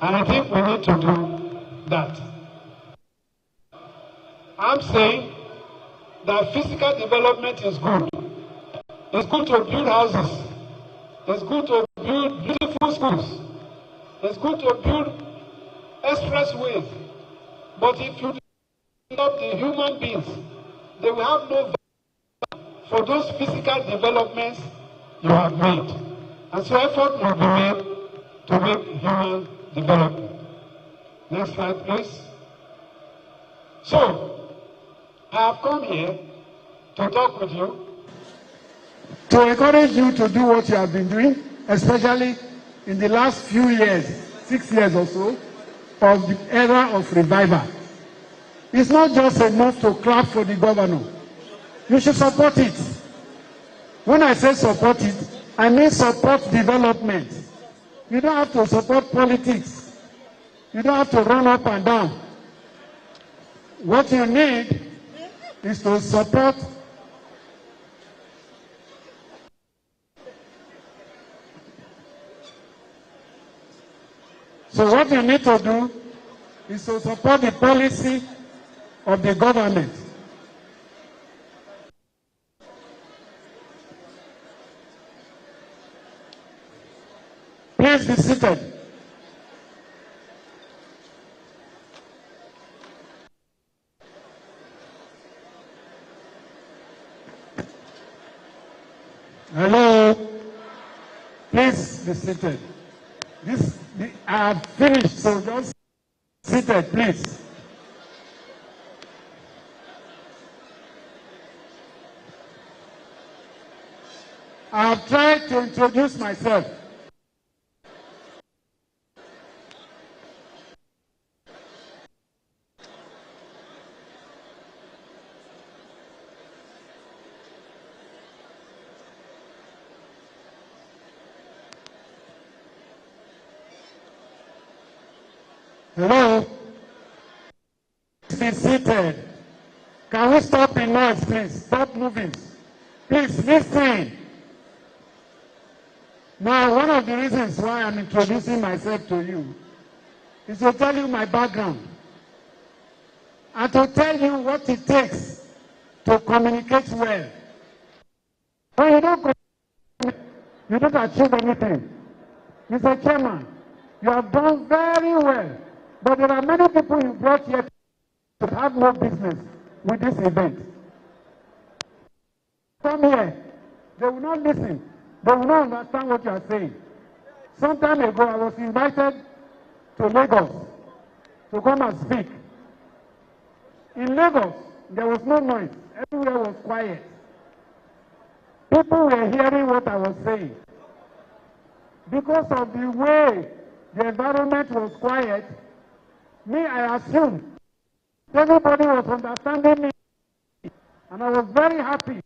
And I think we need to do that. I'm saying that physical development is good. It's good to build houses. It's good to build beautiful schools. It's good to build expressways. But if you develop the human beings, they will have no value for those physical developments you have made. And so effort will be made to make human development. Next slide, please. So, I have come here to talk with you, to encourage you to do what you have been doing, especially in the last few years, 6 years or so, of the era of revival. It's not just enough to clap for the governor. You should support it. When I say support it, I mean support development. You don't have to support politics. You don't have to run up and down. What you need is to support what you need to do is to support the policy of the government. Please be seated. Hello. Please be seated. I have finished, so just seated, please. I have tried to introduce myself. Hello? Be seated. Can we stop the noise, please? Stop moving. Please listen. Now, one of the reasons why I'm introducing myself to you is to tell you my background and to tell you what it takes to communicate well. When you don't communicate, you don't achieve anything. Mr. Chairman, you have done very well, but there are many people you brought here to have no business with this event. Come here, they will not listen. They will not understand what you are saying. Some time ago, I was invited to Lagos to come and speak. In Lagos, there was no noise. Everywhere was quiet. People were hearing what I was saying. Because of the way the environment was quiet, I assumed everybody was understanding me. And I was very happy,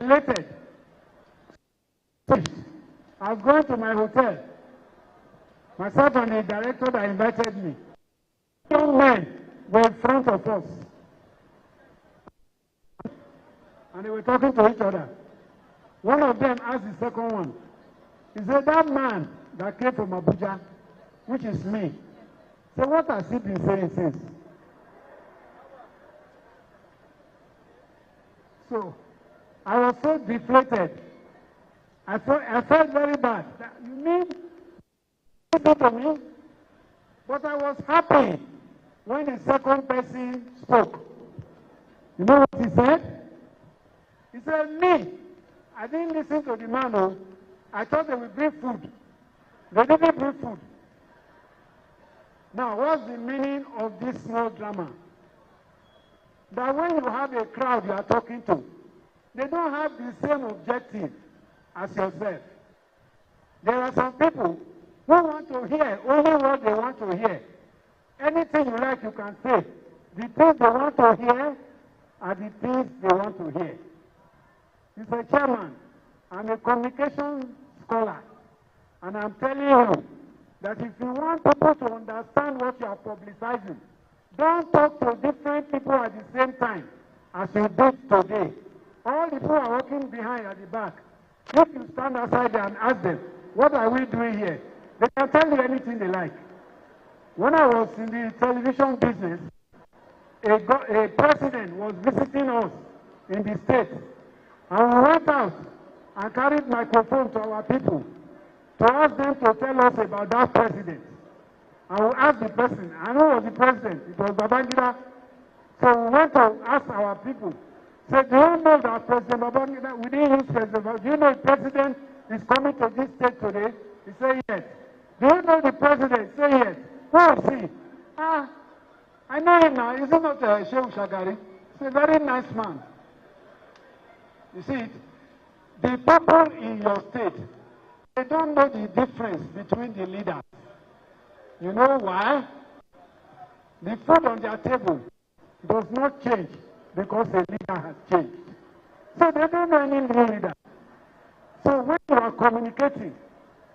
elated. I was going to my hotel. Myself and the director that invited me. Young men were in front of us. And they were talking to each other. One of them asked the second one. He said, that man that came from Abuja, which is me. So what has he been saying since? So I was so deflated. I felt very bad. You mean listen to me? But I was happy when the second person spoke. You know what he said? He said, me, I didn't listen to the man. Oh. I thought they would bring food. They didn't bring food. Now, what's the meaning of this small drama? That when you have a crowd you are talking to, they don't have the same objective as yourself. There are some people who want to hear only what they want to hear. Anything you like, you can say. The things they want to hear are the things they want to hear. Mr. Chairman, I'm a communication scholar, and I'm telling you that if you want people to understand what you are publicizing, don't talk to different people at the same time as you did today. All the people are walking behind at the back. If you stand outside there and ask them, what are we doing here? They can tell you anything they like. When I was in the television business, a president was visiting us in the States. And we went out and carried microphone to our people to ask them to tell us about that president. And we asked the person, and who was the president? It was Babangida. So we went to ask our people, said, do you know that President Babangida, we didn't use President Babangida, do you know the president is coming to this state today? He said, yes. Do you know the president? Say yes. Who is he? I know him now. Is he not Shehu Shagari? He's a very nice man. You see it? The people in your state, they don't know the difference between the leaders. You know why? The food on their table does not change because a leader has changed. So they don't know any new leader. So when you are communicating,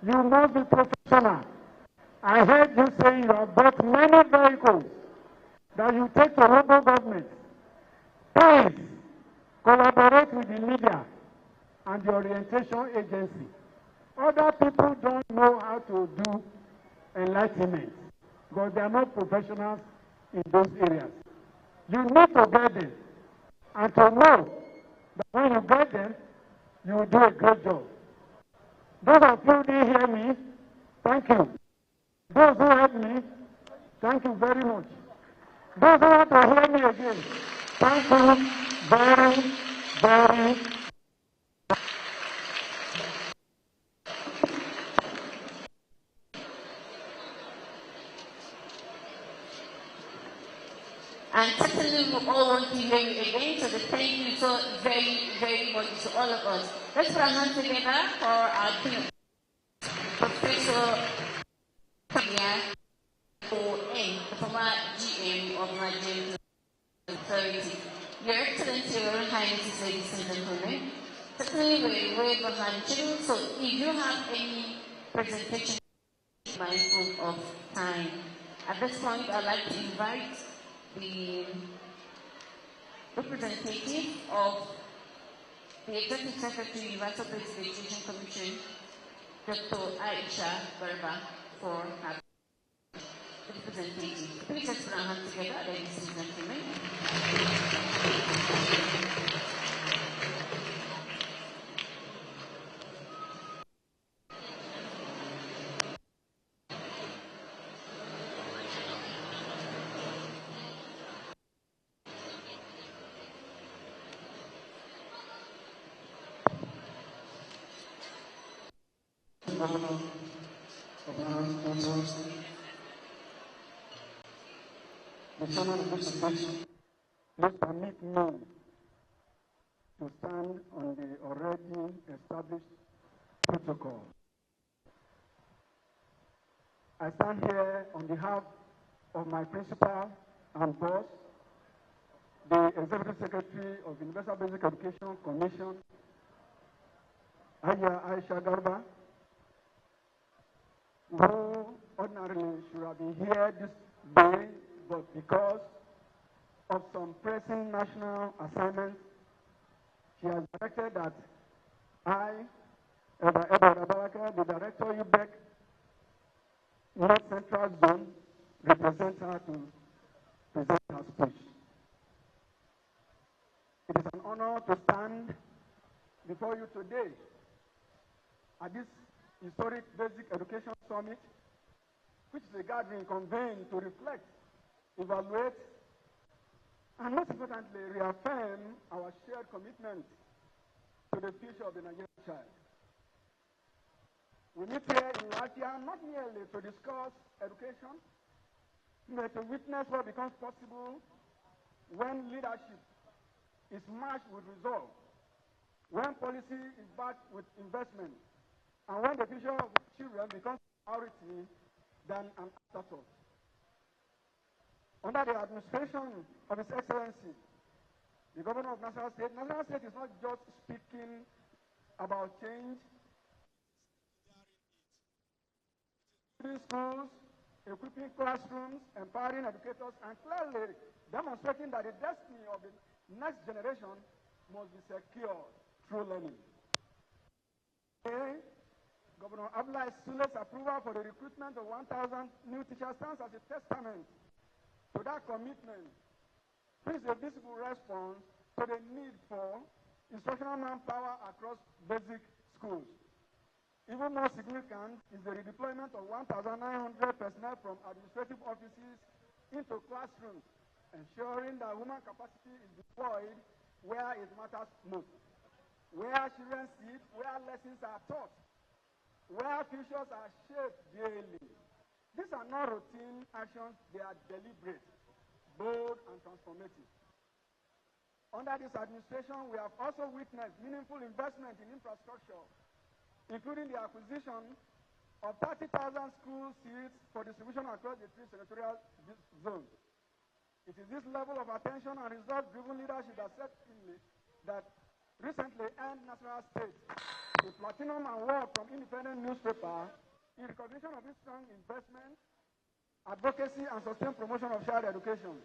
you must be professional. I heard you saying you have bought many vehicles that you take to local government. Please collaborate with the media and the orientation agency. Other people don't know how to do enlightenment because they are not professionals in those areas. You need to get them and to know that when you get them, you will do a great job. Those of you who didn't hear me, thank you. Those who heard me, thank you very much. Those who want to hear me again, thank you very, very much. And certainly we all want to hear you again, so thank you so very, very much to all of us. Let's put our hands together for our Professor Kenya O.N., the former GM of Nigerian Authority. Your Excellency, Your Highness, ladies and gentlemen, certainly we're way behind you, so if you have any presentation, mindful of time. At this point, I'd like to invite the representative of the Executive Secretary, Universal Basic Education Commission, Dr. Aisha Barba, for her representation. Please let's put our hands together, ladies and gentlemen. The channel of this occasion, please permit me to stand on the already established protocol. I stand here on behalf of my principal and boss, the Executive Secretary of Universal Basic Education Commission, Aisha Garba, who ordinarily should have been here this day, but because of some pressing national assignments, she has directed that I, Edward Abaraka, the Director UBEC, North Central Zone, represent her to present her speech. It is an honor to stand before you today at this historic Basic Education Summit, which is a gathering convened to reflect, evaluate, and most importantly, reaffirm our shared commitment to the future of the Nigerian child. We meet here in Latvia not merely to discuss education, but to witness what becomes possible when leadership is matched with resolve, when policy is backed with investment, and when the future of children becomes a priority than an afterthought. Under the administration of His Excellency, the Governor of Nasarawa State is not just speaking about change, building schools, equipping classrooms, empowering educators, and clearly demonstrating that the destiny of the next generation must be secured through learning. Today, Governor Sule's approval for the recruitment of 1,000 new teachers stands as a testament to that commitment, which is a visible response to the need for instructional manpower across basic schools. Even more significant is the redeployment of 1,900 personnel from administrative offices into classrooms, ensuring that human capacity is deployed where it matters most, where children sit, where lessons are taught, where futures are shaped daily. These are not routine actions, they are deliberate, bold, and transformative. Under this administration, we have also witnessed meaningful investment in infrastructure, including the acquisition of 30,000 school seats for distribution across the 3 senatorial zones. It is this level of attention and result-driven leadership that recently earned Nasarawa State a platinum award from Independent newspaper in recognition of its strong investment, advocacy, and sustained promotion of child education.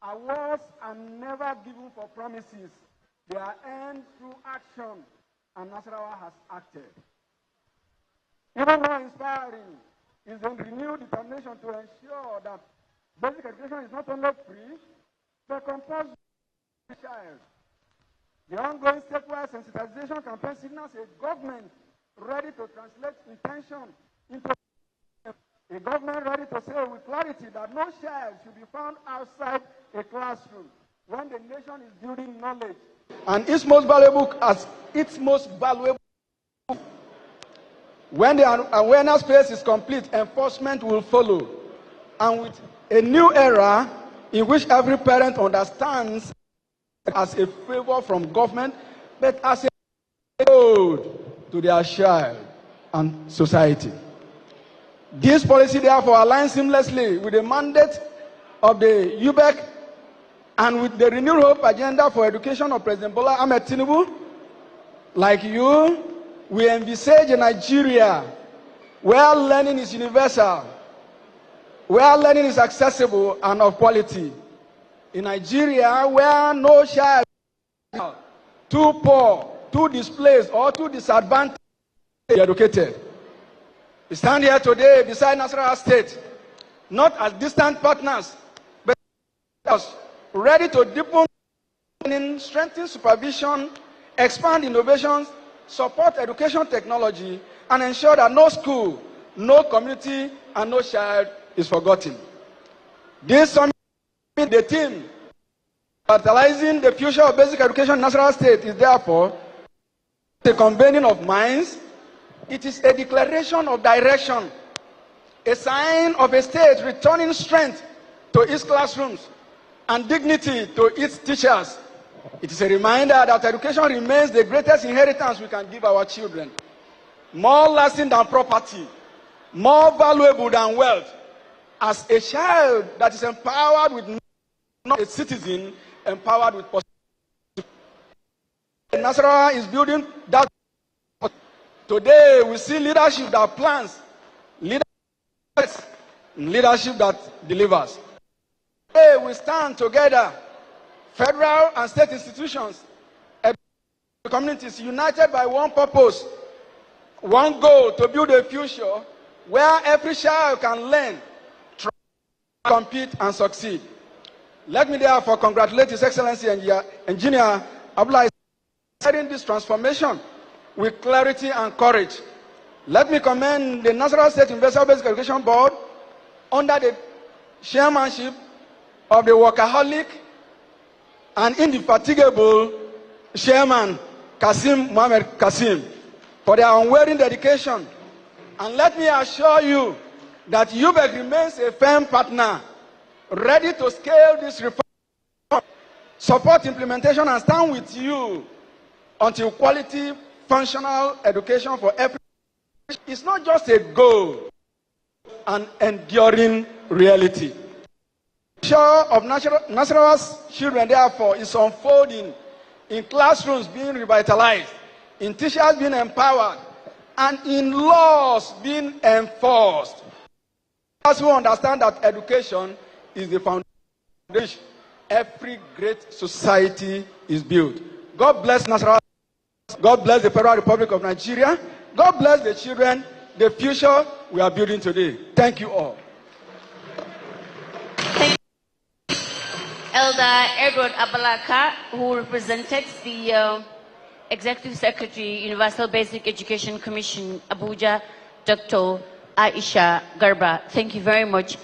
Awards are never given for promises. They are earned through action, and Nasarawa has acted. Even more inspiring is the renewed determination to ensure that basic education is not only free, but compulsory for the child. The ongoing statewide sensitization campaign signals a government ready to translate intention into a government ready to say with clarity that no child should be found outside a classroom when the nation is building knowledge. And its most valuable when the awareness phase is complete, enforcement will follow. And with a new era, in which every parent understands as a favor from government, but as a ode to their child and society. This policy therefore aligns seamlessly with the mandate of the UBEC and with the renewed hope agenda for education of President Bola Ahmed Tinubu. Like you, we envisage a Nigeria where learning is universal, where learning is accessible and of quality. In Nigeria, where no child is too poor, too displaced, or too disadvantaged to be educated. We stand here today beside Nasarawa State, not as distant partners, but as ready to deepen learning, strengthen supervision, expand innovations, support education technology, and ensure that no school, no community, and no child is forgotten. This summit, the theme, fertilizing the future of basic education in Nasarawa State, is therefore the convening of minds. It is a declaration of direction, a sign of a state returning strength to its classrooms and dignity to its teachers. It is a reminder that education remains the greatest inheritance we can give our children, more lasting than property, more valuable than wealth. As a child that is empowered with, not a citizen empowered with possibility. Nasarawa is building that. Today we see leadership that plans, leadership that delivers. Today we stand together, federal and state institutions, communities united by one purpose, one goal: to build a future where every child can learn, try, compete, and succeed. Let me therefore congratulate His Excellency Engineer Abdullahi in this transformation with clarity and courage. Let me commend the Nasarawa State Universal Basic Education Board under the chairmanship of the workaholic and indefatigable Chairman Mohammed Kasim for their unwavering dedication. And let me assure you that UBEC remains a firm partner, ready to scale this reform, support implementation, and stand with you until quality, functional education for everyone is not just a goal, an enduring reality. The future of Nasarawa's children, therefore, is unfolding in classrooms being revitalized, in teachers being empowered, and in laws being enforced. As we understand that education is the foundation every great society is built. God bless Nasarawa. God bless the Federal Republic of Nigeria. God bless the children, the future we are building today. Thank you all. Thank you. Elder Edward Abalaka, who represented the Executive Secretary, Universal Basic Education Commission, Abuja, Dr. Aisha Garba. Thank you very much.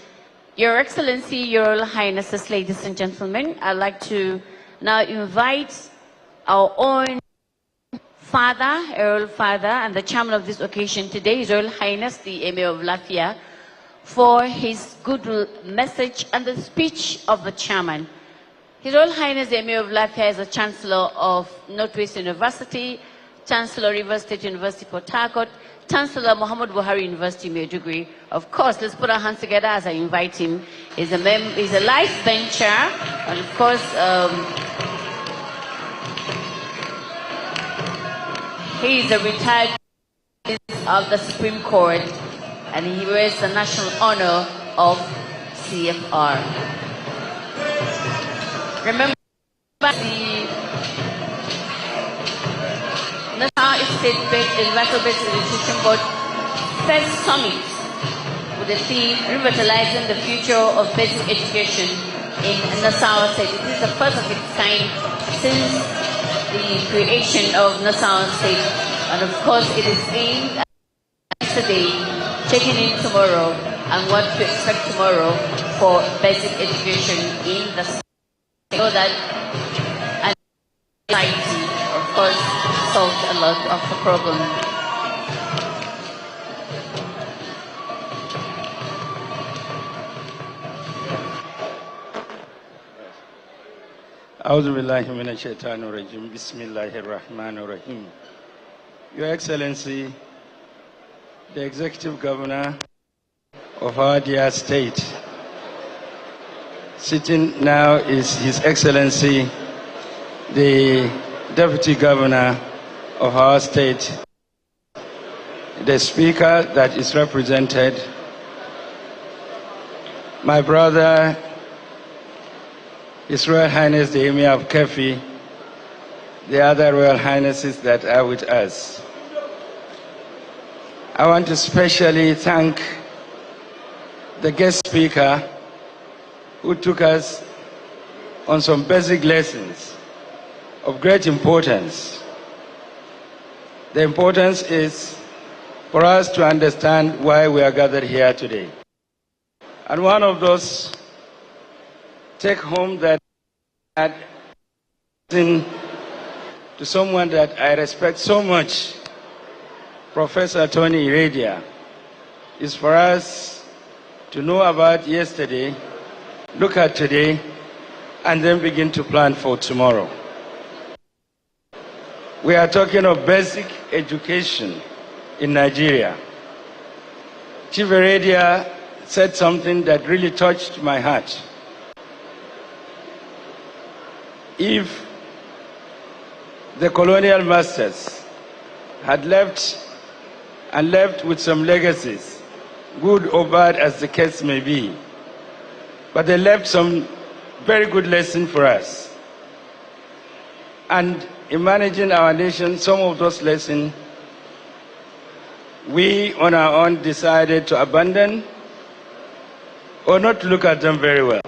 Your Excellency, Your Royal Highnesses, ladies and gentlemen, I'd like to now invite our own father, a royal father, and the chairman of this occasion today, His Royal Highness, the Emir of Lafia, for his good message and the speech of the chairman. His Royal Highness, the Emir of Lafia, is the Chancellor of Northwest University, Chancellor Rivers State University, Port Harcourt, Chancellor Muhammad Buhari University, Maiduguri. Of course, let's put our hands together as I invite him. He's a life bencher, and of course, he is a retired justice of the Supreme Court, and he wears the national honor of CFR. Remember the Nasarawa State-based Universal Basic Education Board first summit with the theme Revitalizing the Future of Basic Education in Nasarawa State. This is the first of its kind since the creation of Nasarawa State, and of course it is aimed at yesterday, checking in tomorrow, and what to expect tomorrow for basic education in the state. So that anxiety, of course, solves a lot of the problem. A'udhu billahi minash shaitanir rajim. Bismillahir rahmanir rahim. Your Excellency, the Executive Governor of our dear state, sitting now is His Excellency, the Deputy Governor of our state, the Speaker that is represented, my brother, His Royal Highness the Emir of Kefi, the other Royal Highnesses that are with us. I want to specially thank the guest speaker who took us on some basic lessons of great importance. The importance is for us to understand why we are gathered here today. And one of those take home that I had to someone that I respect so much, Professor Tony Iradia, is for us to know about yesterday, look at today, and then begin to plan for tomorrow. We are talking of basic education in Nigeria. Chief Iradia said something that really touched my heart. If the colonial masters had left and left with some legacies, good or bad as the case may be, but they left some very good lessons for us. And in managing our nation, some of those lessons we on our own decided to abandon or not to look at them very well.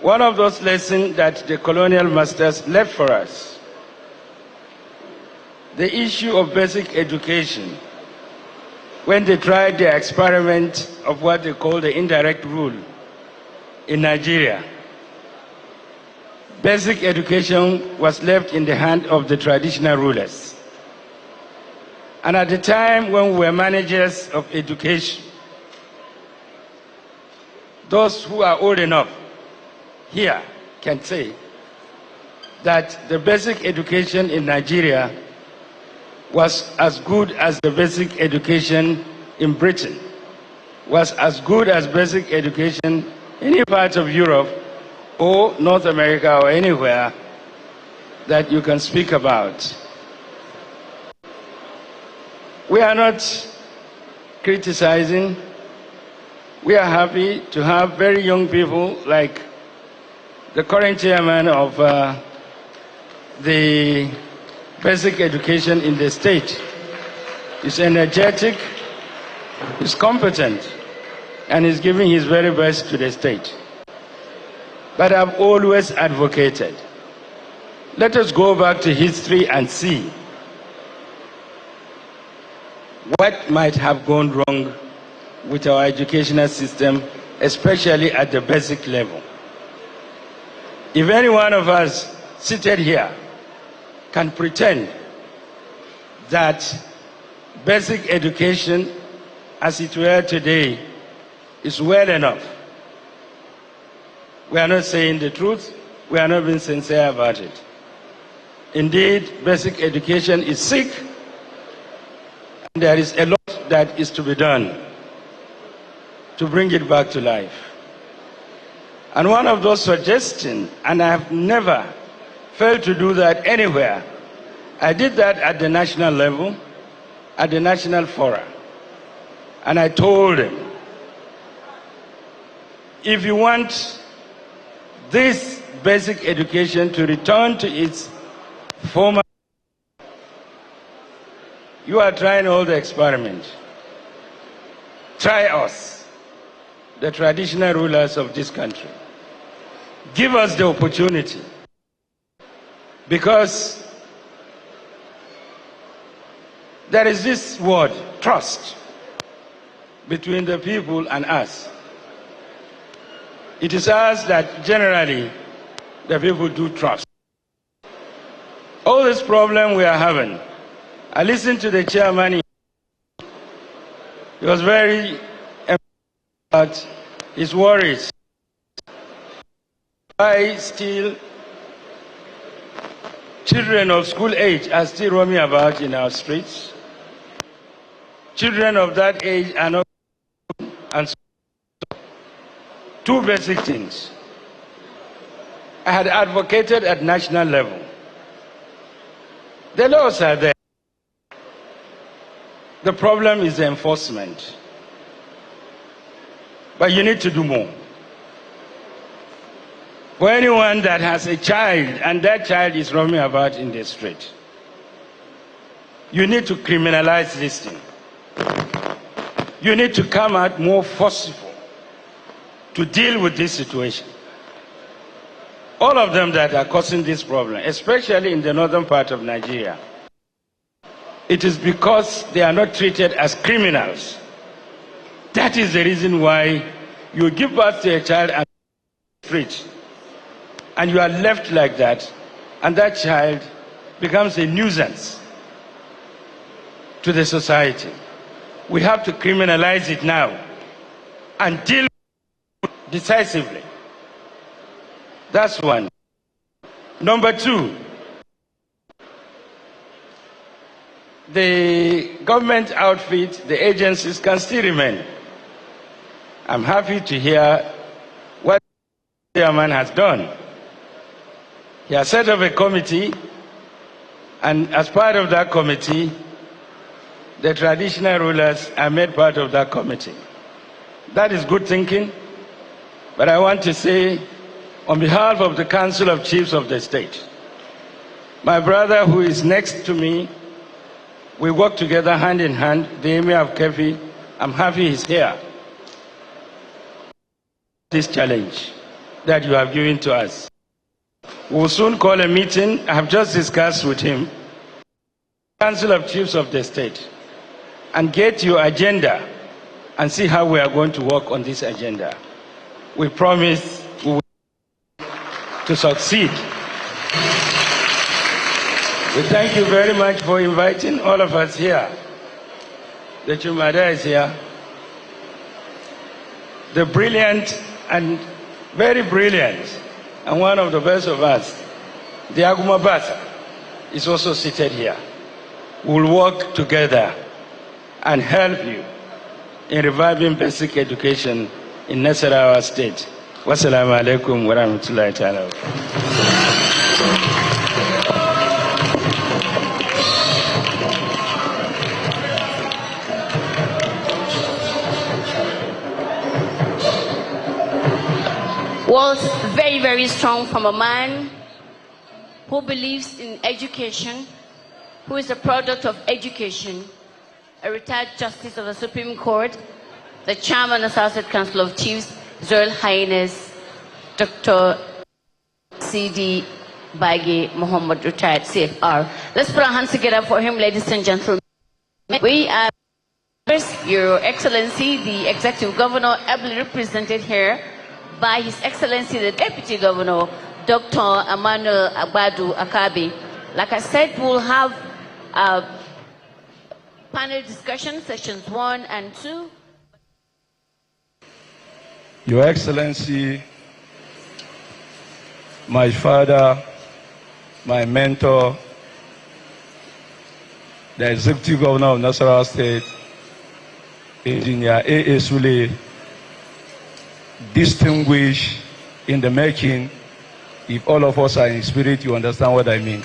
One of those lessons that the colonial masters left for us, the issue of basic education, when they tried the experiment of what they call the indirect rule in Nigeria. Basic education was left in the hand of the traditional rulers. And at the time when we were managers of education, those who are old enough here can say that the basic education in Nigeria was as good as the basic education in Britain, was as good as basic education in any part of Europe or North America or anywhere that you can speak about. We are not criticizing. We are happy to have very young people like the current chairman of the basic education in the state. He's energetic, he's competent, and he's giving his very best to the state. But I've always advocated, let us go back to history and see what might have gone wrong with our educational system, especially at the basic level. If any one of us seated here can pretend that basic education as it were today is well enough, we are not saying the truth, we are not being sincere about it. Indeed, basic education is sick, and there is a lot that is to be done to bring it back to life. And one of those suggestions, and I have never failed to do that anywhere, I did that at the national level, at the national forum. And I told them, if you want this basic education to return to its former, you are trying all the experiments. Try us, the traditional rulers of this country. Give us the opportunity. Because there is this word, trust, between the people and us. It is us that generally the people do trust. All this problem we are having, I listened to the chairman. He was very about his worries Why still children of school age are still roaming about in our streets? Children of that age are not, and so two basic things. I had advocated at national level. The laws are there. The problem is the enforcement. But you need to do more. For anyone that has a child and that child is roaming about in the street, you need to criminalize this thing. You need to come out more forceful to deal with this situation. All of them that are causing this problem, especially in the northern part of Nigeria, it is because they are not treated as criminals. That is the reason why you give birth to a child and street, and you are left like that, and that child becomes a nuisance to the society. We have to criminalize it now and deal decisively. That's one. Number two, the government outfit, the agencies can still remain. I'm happy to hear what the chairman has done. He has set up a committee, and as part of that committee, the traditional rulers are made part of that committee. That is good thinking, but I want to say, on behalf of the Council of Chiefs of the State, my brother who is next to me, we work together hand in hand, the Emir of Kefi. I'm happy he's here. This challenge that you have given to us. We'll soon call a meeting. I have just discussed with him, Council of Chiefs of the State, and get your agenda and see how we are going to work on this agenda. We promise we will to succeed. We thank you very much for inviting all of us here. The Chumada is here. The brilliant and very brilliant and one of the best of us, the Aguma Basa, is also seated here. We'll work together and help you in reviving basic education in Nasarawa State. Wassalamu alaikum wa rahmatullahi ta'ala. Was very, very strong from a man who believes in education, who is a product of education, a retired justice of the Supreme Court, the chairman of the South State Council of Chiefs, His Royal Highness Dr. C.D. Baige Muhammad, retired CFR. Let's put our hands together for him, ladies and gentlemen. We are, Your Excellency, the Executive Governor, ably represented here by His Excellency, the Deputy Governor, Dr. Emmanuel Agbadu Akabi. Like I said, we'll have panel discussion, sessions 1 and 2. Your Excellency, my father, my mentor, the Executive Governor of Nasarawa State, Engineer A.A. Sule, distinguished in the making. If all of us are in spirit, you understand what I mean.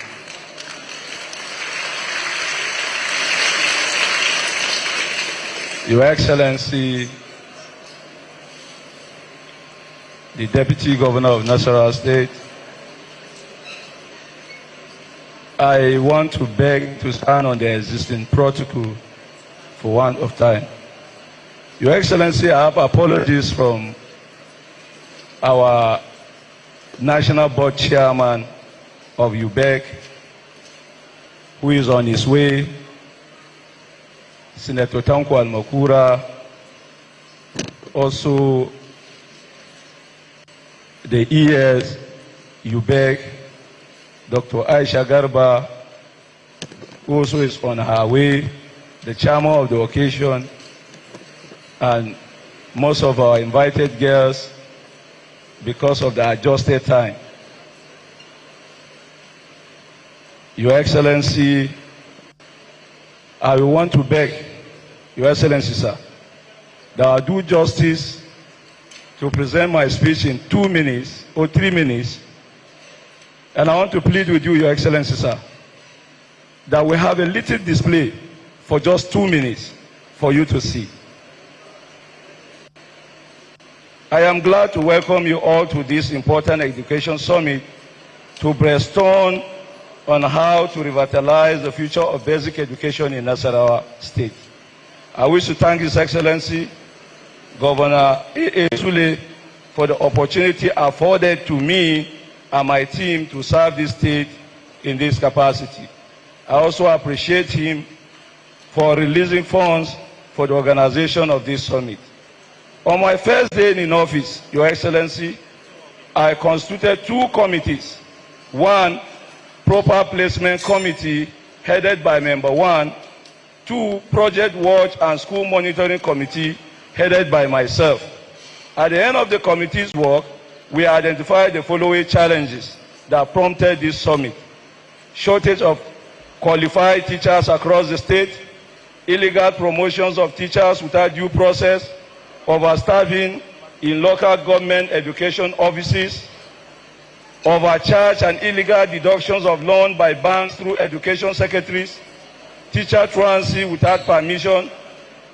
Your Excellency, the Deputy Governor of Nasarawa State, I want to beg to stand on the existing protocol for want of time. Your Excellency, I have apologies from our National Board Chairman of UBEC, who is on his way, Senator Tanko Almakura, also the ES, UBEC, Dr. Aisha Garba, who also is on her way, the chairman of the occasion, and most of our invited guests, because of the adjusted time. Your Excellency, I will want to beg, Your Excellency, sir, that I do justice to present my speech in 2 minutes or 3 minutes. And I want to plead with you, Your Excellency, sir, that we have a little display for just 2 minutes for you to see. I am glad to welcome you all to this important education summit to brainstorm on how to revitalize the future of basic education in Nasarawa State. I wish to thank His Excellency, Governor Sule, for the opportunity afforded to me and my team to serve this state in this capacity. I also appreciate him for releasing funds for the organization of this summit. On my first day in office, Your Excellency, I constituted 2 committees. One, Proper Placement Committee, headed by Member 1. 2, Project Watch and School Monitoring Committee, headed by myself. At the end of the committee's work, we identified the following challenges that prompted this summit: shortage of qualified teachers across the state, illegal promotions of teachers without due process, overstaffing in local government education offices, overcharge and illegal deductions of loan by banks through education secretaries, teacher truancy without permission,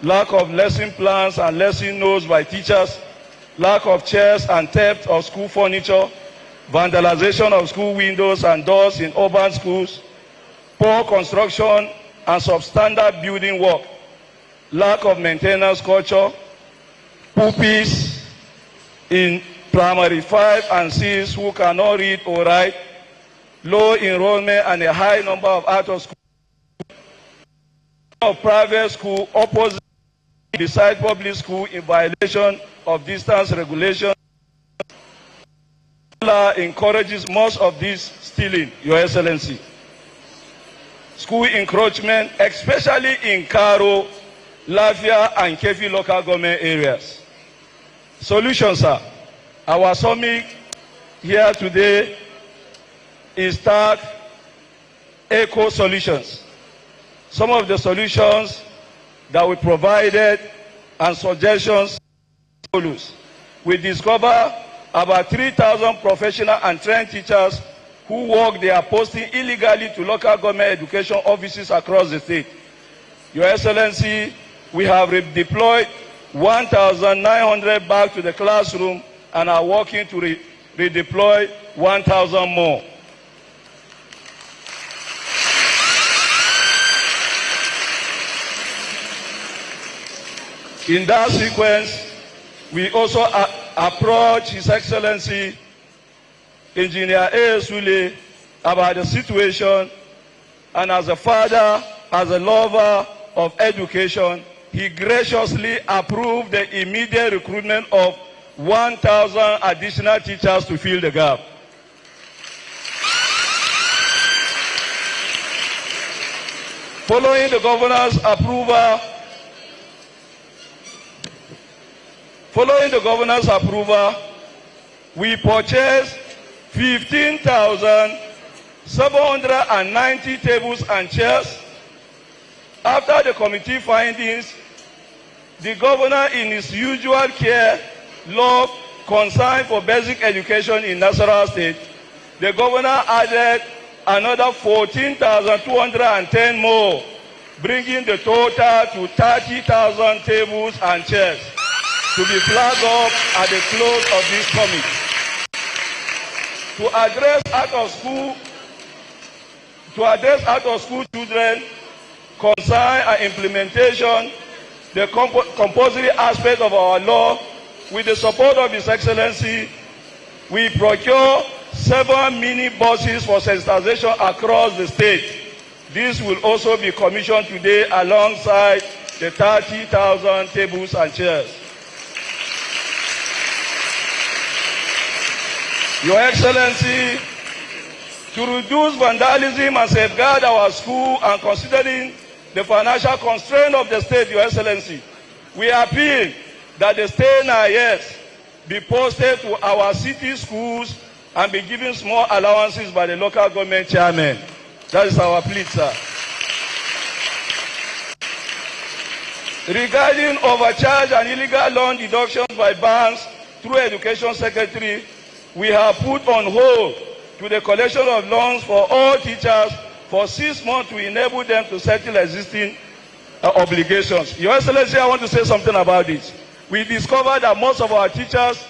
lack of lesson plans and lesson notes by teachers, lack of chairs and theft of school furniture, vandalization of school windows and doors in urban schools, poor construction and substandard building work, lack of maintenance culture, pupils in primary 5 and 6 who cannot read or write, low enrollment and a high number of out-of-school of private school opposite beside public school in violation of distance regulation. Law encourages most of this stealing, Your Excellency. School encroachment, especially in Karo, Lafia, and Kefi local government areas. Solutions, sir. Our summit here today is tagged Eco Solutions. Some of the solutions that we provided and suggestions follows. We discover about 3,000 professional and trained teachers who work their posting illegally to local government education offices across the state. Your Excellency, we have redeployed 1,900 back to the classroom and are working to redeploy 1,000 more. In that sequence, we also approach His Excellency Engineer Sule about the situation, and as a father, as a lover of education, he graciously approved the immediate recruitment of 1,000 additional teachers to fill the gap. Following the governor's approval, we purchased 15,790 tables and chairs. After the committee findings, the governor, in his usual care, love, concern for basic education in Nasarawa State, the governor added another 14,210 more, bringing the total to 30,000 tables and chairs to be flagged up at the close of this summit. To address out-of-school children, concern and implementation, the compulsory aspect of our law, with the support of His Excellency, we procure 7 mini buses for sensitization across the state. This will also be commissioned today alongside the 30,000 tables and chairs. Your Excellency, to reduce vandalism and safeguard our school, and considering the financial constraint of the state, Your Excellency, we appeal that the state NIS be posted to our city schools and be given small allowances by the local government chairman. That is our plea, sir. Regarding overcharge and illegal loan deductions by banks through Education Secretary, we have put on hold to the collection of loans for all teachers for 6 months to enable them to settle existing obligations. Your Excellency, I want to say something about this. We discovered that most of our teachers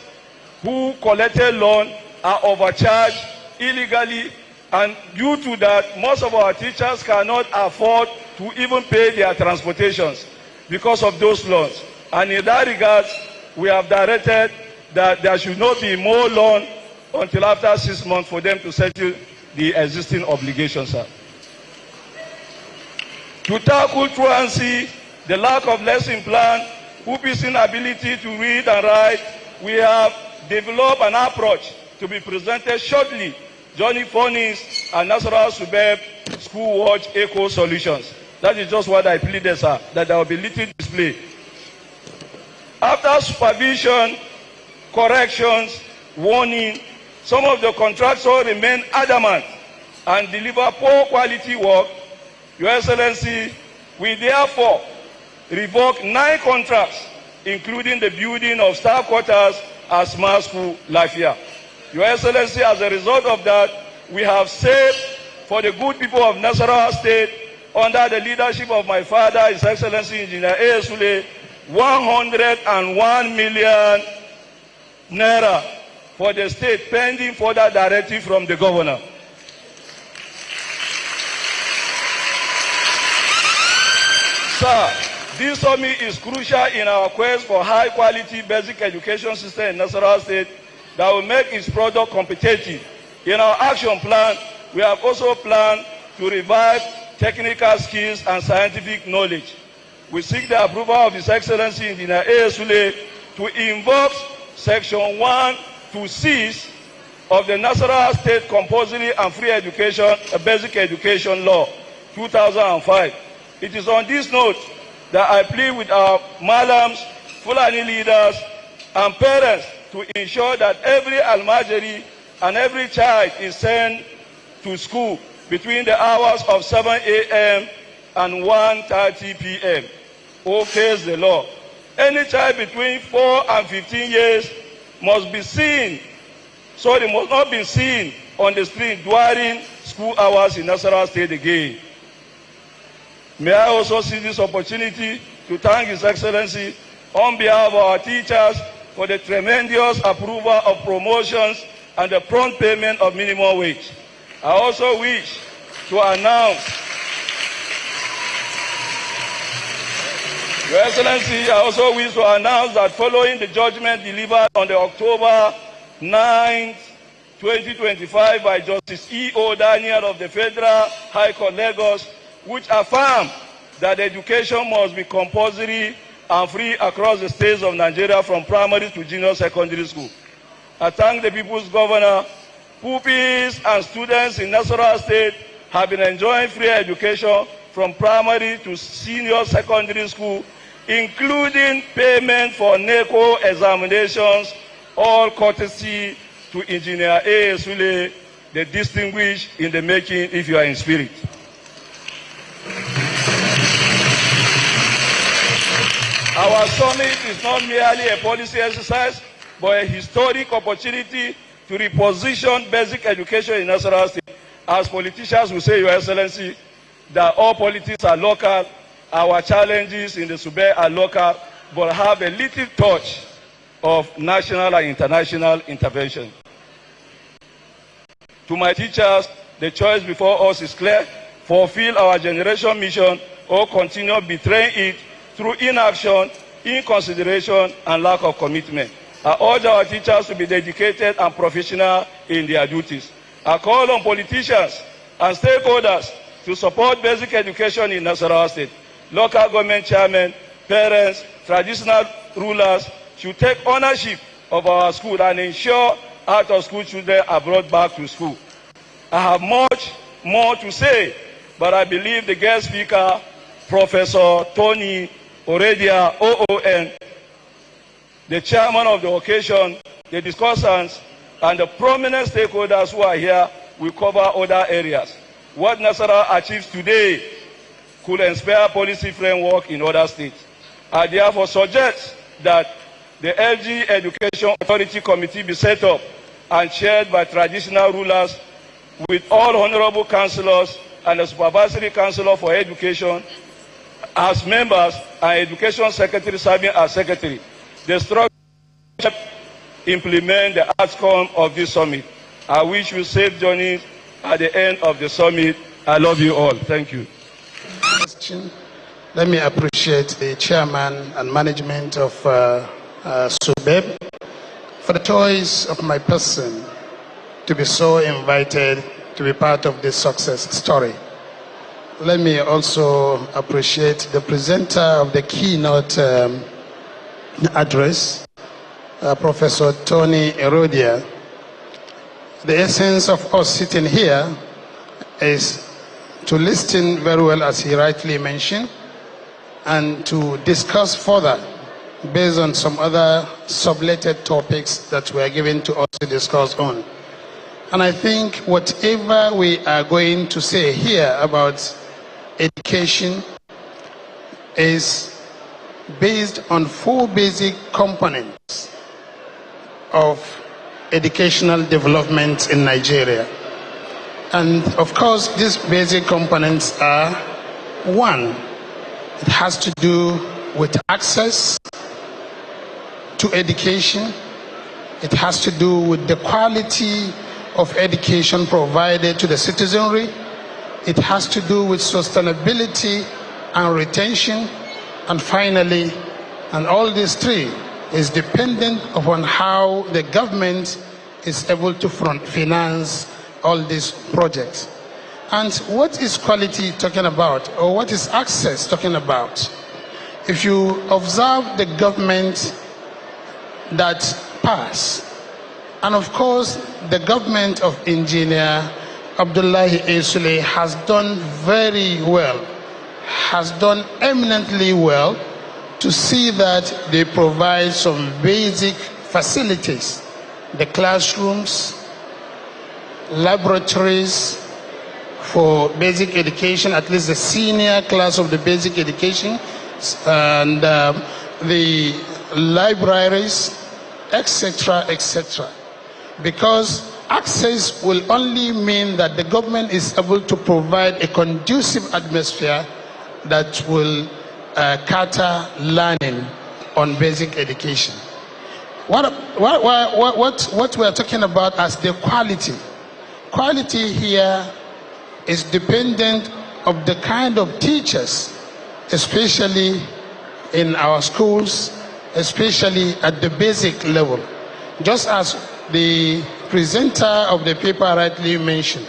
who collected loan are overcharged illegally, and due to that, most of our teachers cannot afford to even pay their transportations because of those loans. And in that regard, we have directed that there should not be more loan until after 6 months for them to settle the existing obligations, sir. To tackle truancy, the lack of lesson plan, pupils' inability to read and write, we have developed an approach to be presented shortly, Johnny Furnace and Nasarawa Suburb School Watch Eco Solutions. That is just what I pleaded, sir, that there will be little display. After supervision, corrections, warning, some of the contractors remain adamant and deliver poor quality work. Your Excellency, we therefore revoke 9 contracts, including the building of staff quarters at Smart School Lafia. Your Excellency, as a result of that, we have saved for the good people of Nasarawa State, under the leadership of my father, His Excellency Engineer Sule, 101 million naira for the state, pending further directive from the governor. Sir, this summit is crucial in our quest for high-quality basic education system in Nasarawa State that will make its product competitive. In our action plan, we have also planned to revive technical skills and scientific knowledge. We seek the approval of His Excellency Engineer Sule to invoke Section 1 to 6 of the Nasarawa State Compulsory and Free Education, Basic Education Law, 2005. It is on this note that I plead with our malams, Fulani leaders, and parents to ensure that every almajiri and every child is sent to school between the hours of 7 a.m. and 1:30 p.m. Obeys the law. Any child between 4 and 15 years must not be seen on the street during school hours in Nasarawa State again. May I also seize this opportunity to thank His Excellency on behalf of our teachers for the tremendous approval of promotions and the prompt payment of minimum wage. I also wish to announce, Your Excellency, I also wish to announce that following the judgment delivered on the October 9th, 2025 by Justice E.O. Daniel of the Federal High Court, Lagos, which affirmed that education must be compulsory and free across the states of Nigeria from primary to junior secondary school. I thank the People's Governor. Pupils and students in Nasarawa State have been enjoying free education from primary to senior secondary school, including payment for NECO examinations, all courtesy to Engineer Sule, the distinguished in the making if you are in spirit. Our summit is not merely a policy exercise, but a historic opportunity to reposition basic education in Nasarawa State. As politicians will say, Your Excellency, that all politics are local, our challenges in the Sube are local, but have a little touch of national and international intervention. To my teachers, the choice before us is clear: fulfill our generation mission or continue betraying it through inaction, inconsideration, and lack of commitment. I urge our teachers to be dedicated and professional in their duties. I call on politicians and stakeholders to support basic education in Nasarawa State. Local government chairmen, parents, traditional rulers should take ownership of our school and ensure out-of-school children are brought back to school. I have much more to say, but I believe the guest speaker, Professor Tony Oredia, OON, the chairman of the occasion, the discussants, and the prominent stakeholders who are here will cover other areas. What Nasarawa achieves today could inspire policy framework in other states. I therefore suggest that the LG Education Authority Committee be set up and chaired by traditional rulers with all honorable councillors and the supervisory councillor for education as members and education secretary serving as secretary. The structure implement the outcome of this summit. I wish you safe journeys at the end of the summit. I love you all. Thank you. Let me appreciate the chairman and management of Sule for the choice of my person to be so invited to be part of this success story. Let me also appreciate the presenter of the keynote address, Professor Tony Erodia. The essence of us sitting here is to listen very well, as he rightly mentioned, and to discuss further based on some other subletted topics that were given to us to discuss on. And I think whatever we are going to say here about education is based on 4 basic components of educational development in Nigeria. And of course, these basic components are: 1, it has to do with access to education. It has to do with the quality of education provided to the citizenry. It has to do with sustainability and retention. And finally, and all these 3 is dependent upon how the government is able to finance all these projects. And what is quality talking about, or what is access talking about? If you observe the government that passed, and of course the government of Engineer Abdullahi Sule has done very well, has done eminently well to see that they provide some basic facilities, the classrooms, laboratories for basic education, at least the senior class of the basic education, and the libraries, etc., etc. Because access will only mean that the government is able to provide a conducive atmosphere that will cater learning on basic education. What we are talking about as the quality. Quality here is dependent of the kind of teachers, especially in our schools, especially at the basic level. Just as the presenter of the paper rightly mentioned,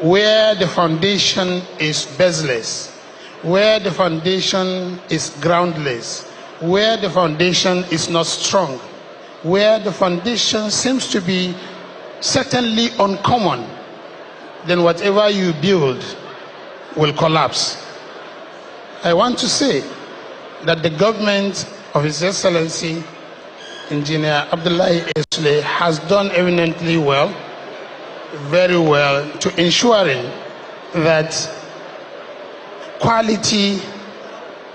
where the foundation is baseless, where the foundation is groundless, where the foundation is not strong, where the foundation seems to be certainly uncommon, then whatever you build will collapse. I want to say that the government of His Excellency Engineer Abdullahi Sule has done eminently well, very well, to ensuring that quality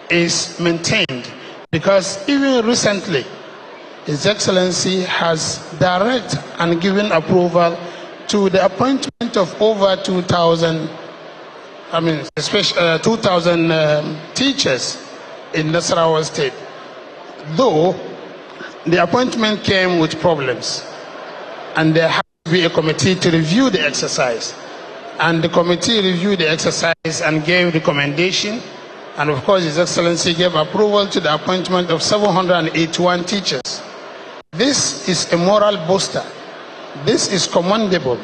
is maintained. Because even recently, His Excellency has directed and given approval to the appointment of over 2,000 teachers in Nasarawa State. Though the appointment came with problems, and there had to be a committee to review the exercise. And the committee reviewed the exercise and gave recommendation. And of course, His Excellency gave approval to the appointment of 781 teachers. This is a moral booster. This is commendable.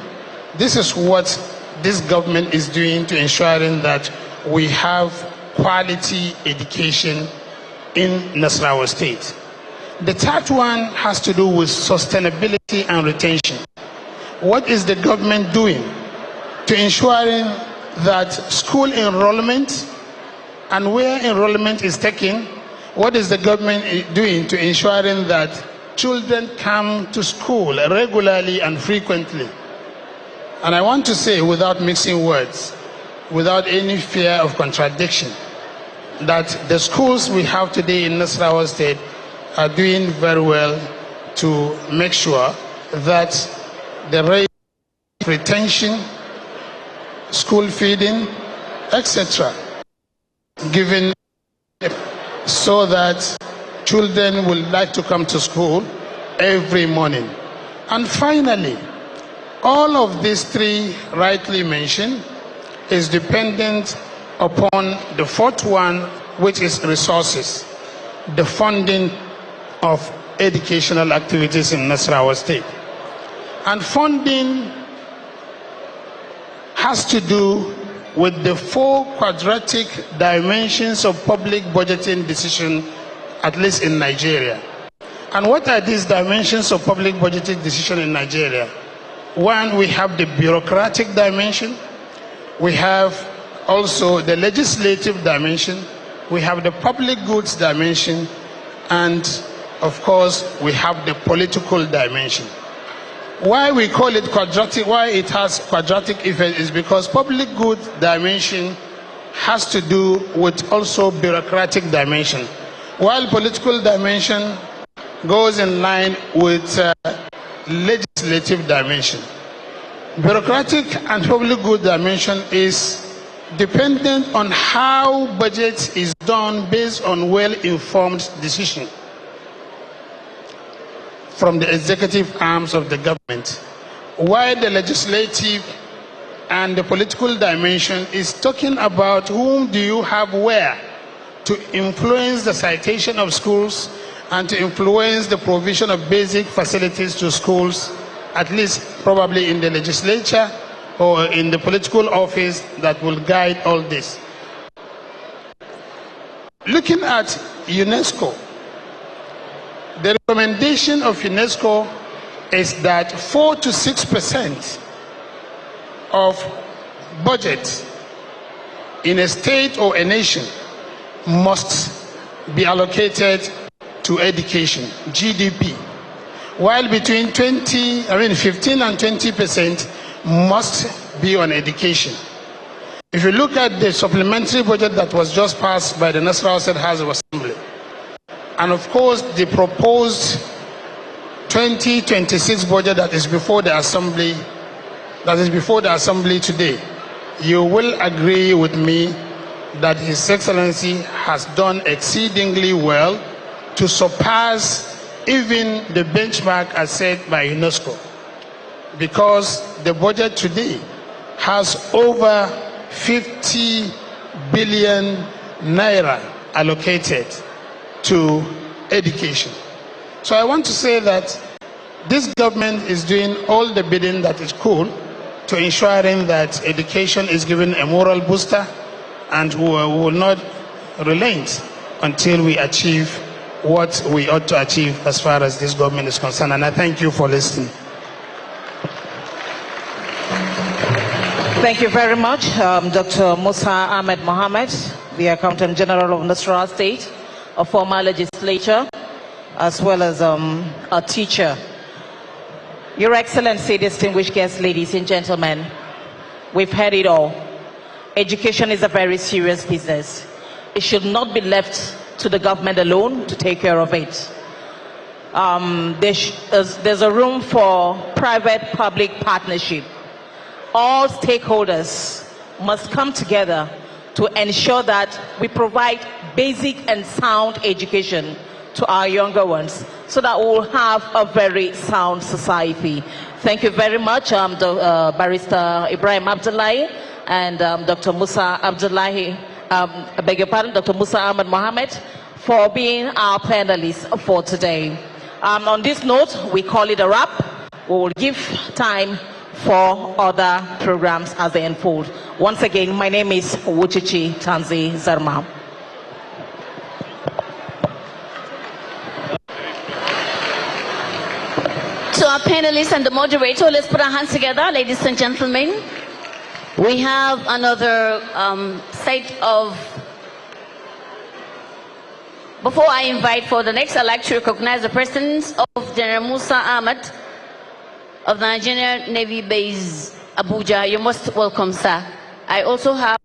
This is what this government is doing to ensuring that we have quality education in Nasarawa State. The third one has to do with sustainability and retention. What is the government doing to ensuring that school enrollment and where enrollment is taken, What is the government doing to ensuring that children come to school regularly and frequently? And I want to say, without mixing words, without any fear of contradiction, that the schools we have today in Nasarawa State are doing very well to make sure that the rate of retention, school feeding, etc., given so that children will like to come to school every morning. And finally, all of these three rightly mentioned is dependent upon the fourth one, which is resources, the funding of educational activities in Nasarawa State. And funding has to do with the 4 quadratic dimensions of public budgeting decision, at least in Nigeria. And what are these dimensions of public budgeting decision in Nigeria? One, we have the bureaucratic dimension, we have also the legislative dimension, we have the public goods dimension, and of course we have the political dimension. Why we call it quadratic, why it has quadratic effect is because public good dimension has to do with also bureaucratic dimension, while political dimension goes in line with legislative dimension. Bureaucratic and public good dimension is dependent on how budget is done based on well-informed decision from the executive arms of the government, while the legislative and the political dimension is talking about whom do you have where to influence the citation of schools and to influence the provision of basic facilities to schools, at least probably in the legislature or in the political office that will guide all this. Looking at UNESCO, the recommendation of UNESCO is that 4 to 6% of budget in a state or a nation must be allocated to education, GDP, while between 15 and 20% must be on education. If you look at the supplementary budget that was just passed by the Nasarawa State House of Assembly, and of course the proposed 2026 budget that is before the Assembly, today, you will agree with me that His Excellency has done exceedingly well to surpass even the benchmark as set by UNESCO, because the budget today has over 50 billion naira allocated to education. So I want to say that this government is doing all the bidding that it could to ensuring that education is given a moral booster, and we will not relent until we achieve what we ought to achieve as far as this government is concerned. And I thank you for listening. Thank you very much, Dr. Musa Ahmed Mohammed, the Accountant General of Nasarawa State, a former legislator, as well as a teacher. Your Excellency, distinguished guests, ladies and gentlemen, we've heard it all. Education is a very serious business. It should not be left to the government alone to take care of it. There's a room for private-public partnership. All stakeholders must come together to ensure that we provide basic and sound education to our younger ones, so that we'll have a very sound society. Thank you very much, Barrister Ibrahim Abdullahi and Dr. Musa Abdullahi, I beg your pardon, Dr. Musa Ahmed Mohammed, for being our panelists for today. On this note, we call it a wrap. We will give time for other programs as they unfold. Once again, my name is Wuchichi Tanzi Zarma. To our panelists and the moderator, let's put our hands together, ladies and gentlemen. We have another set of Before I invite for the next, I'd like to recognize the presence of General Musa Ahmed of the Nigerian Navy Base, Abuja. You're most welcome, sir. I also have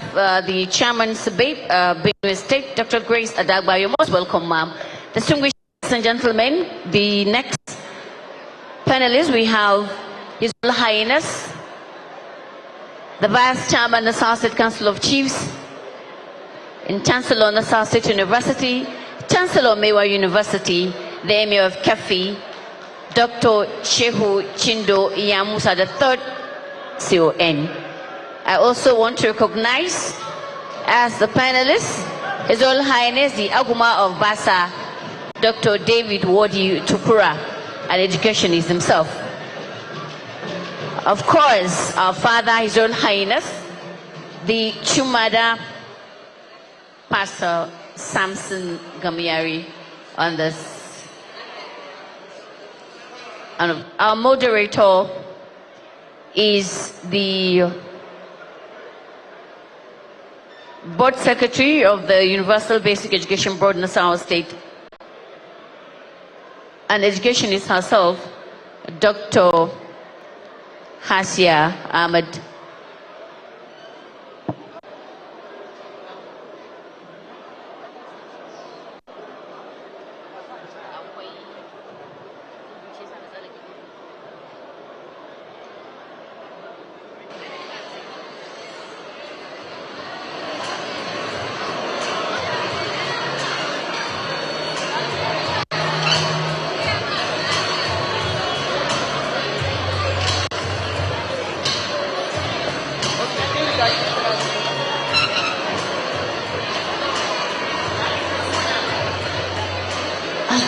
the Chairman Sabate, Benue State, Dr. Grace Adagba. You're most welcome, ma'am. Distinguished ladies and gentlemen, the next panelists, we have His Royal Highness, the Vice Chairman, Nasarawa State Council of Chiefs, and Chancellor, Nasarawa State University, Chancellor, Mewa University, the Emir of Kefi, Dr. Shehu Chindo Iyamusa III, CON. I also want to recognize as the panelists, His Royal Highness, the Aguma of Basa, Dr. David Wodi Tukura, an educationist himself. Of course, our father, His Royal Highness, the Chumada Pastor Samson Gamiari on this. And our moderator is the Board Secretary of the Universal Basic Education Board, Nasarawa State, and educationist herself, Dr. Hasia Ahmed.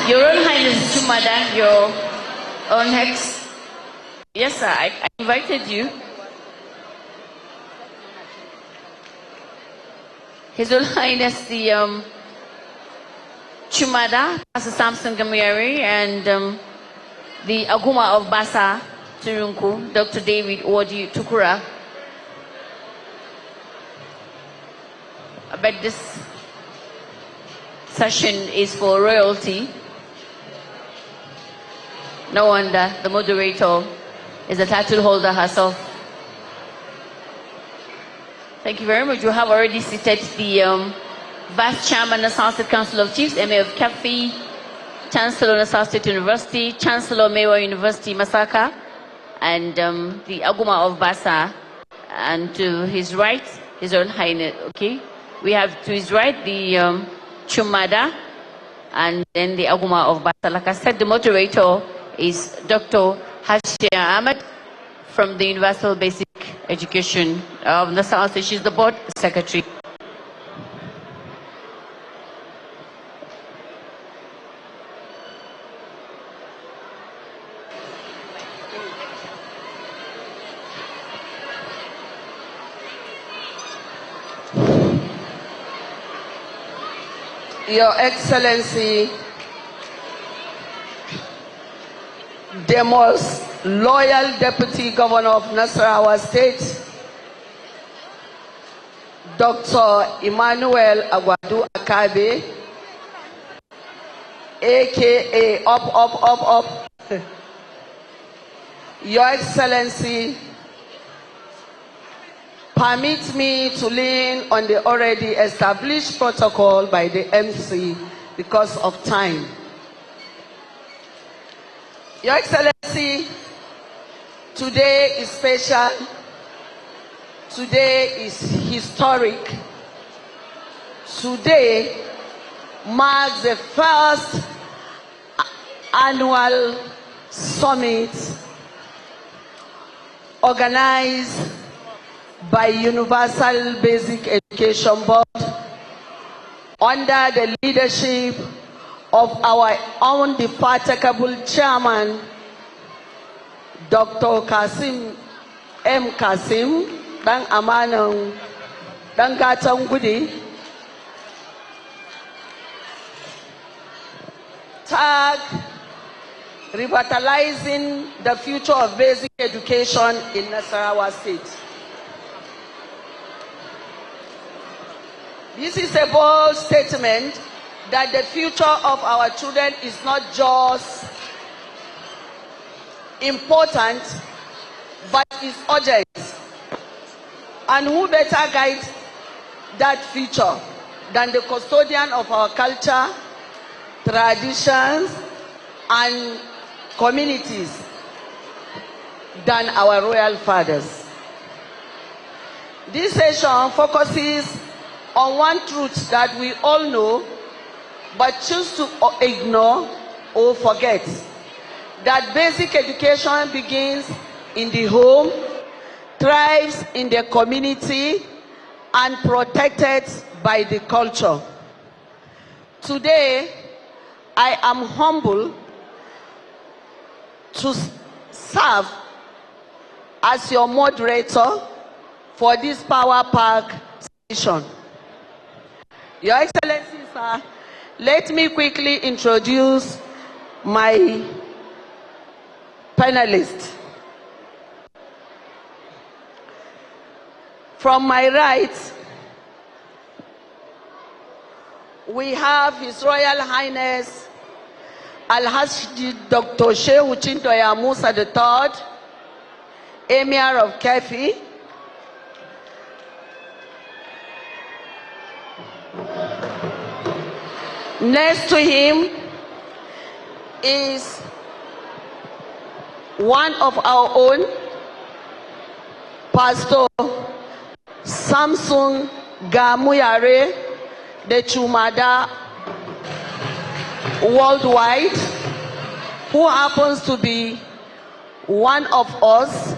Your Royal Highness Chumada, your own hex. Yes, sir, I invited you. His Royal Highness, the Chumada, Pastor Samson Gamiari, and the Aguma of Basa, Turunku, Dr. David Wodi Tukura. I bet this session is for royalty. No wonder the moderator is the title holder herself. Thank you very much. You have already seated the Vice Chairman of Nasarawa State Council of Chiefs, Emir of Kefi, Chancellor of Nasarawa State University, Chancellor of Mewa University, Masaka, and the Aguma of Basa. And to his right, His Royal Highness, okay? We have to his right the Chumada, and then the Aguma of Basa. Like I said, the moderator is Dr. Hashia Ahmed from the Universal Basic Education of Nasarawa State. She's the board secretary. Your Excellency, the most loyal Deputy Governor of Nasarawa State, Dr. Emmanuel Agwadu Akabe, aka Up. Your Excellency, permit me to lean on the already established protocol by the MC because of time. Your Excellency, today is special. Today is historic. Today marks the first annual summit organized by Universal Basic Education Board under the leadership of our indefatigable chairman, Dr. Kasim M. Kasim, Dan Amanang, Dan Gatang Gudi, tag revitalizing the future of basic education in Nasarawa State. This is a bold statement that the future of our children is not just important, but is urgent. And who better guide that future than the custodian of our culture, traditions, and communities than our royal fathers. This session focuses on one truth that we all know but choose to ignore or forget, that basic education begins in the home, thrives in the community, and protected by the culture. Today, I am humbled to serve as your moderator for this Power Park session. Your Excellency, sir, let me quickly introduce my panelists. From my right, we have His Royal Highness Al-Hajj Dr. Shehu Chintoya Musa III, Emir of Kefi. Next to him is one of our own, Pastor Samson Gamuyare, the Chumada worldwide, who happens to be one of us.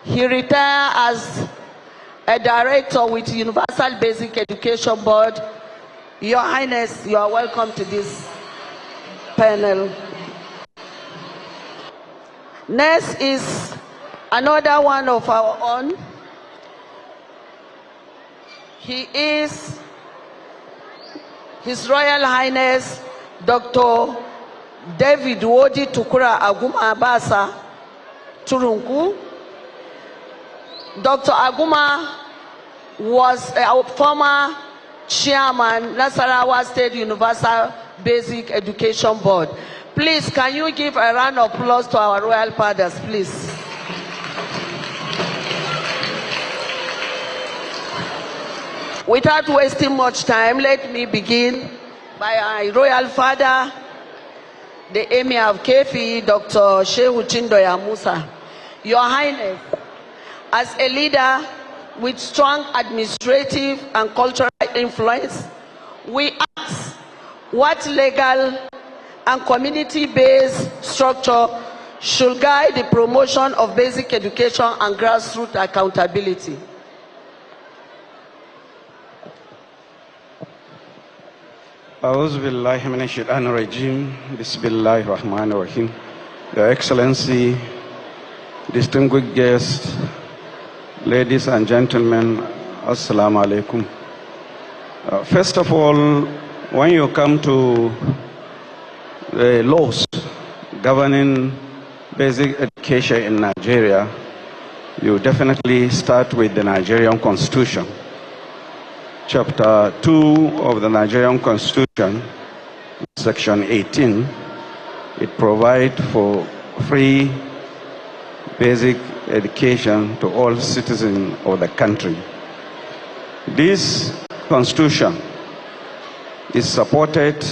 He retired as a director with Universal Basic Education Board. Your Highness, you are welcome to this panel. Next is another one of our own. He is His Royal Highness Dr. David Wodi Tukura Aguma Abasa Turunku. Dr. Aguma was a former chairman, Nasarawa State Universal Basic Education Board. Please, can you give a round of applause to our royal fathers, please? Without wasting much time, let me begin by our royal father, the Emir of Kefi, Dr. Shehu Chintoya Musa. Your Highness, as a leader with strong administrative and cultural influence, we ask what legal and community-based structure should guide the promotion of basic education and grassroots accountability. A'udhu billahi minash shaitanir rajim. Bismillahir rahmanir rahim. Your Excellency, distinguished guests, ladies and gentlemen, assalamu alaikum. First of all, when you come to the laws governing basic education in Nigeria, you definitely start with the Nigerian Constitution. Chapter 2 of the Nigerian Constitution, Section 18, it provides for free basic education to all citizens of the country. This Constitution is supported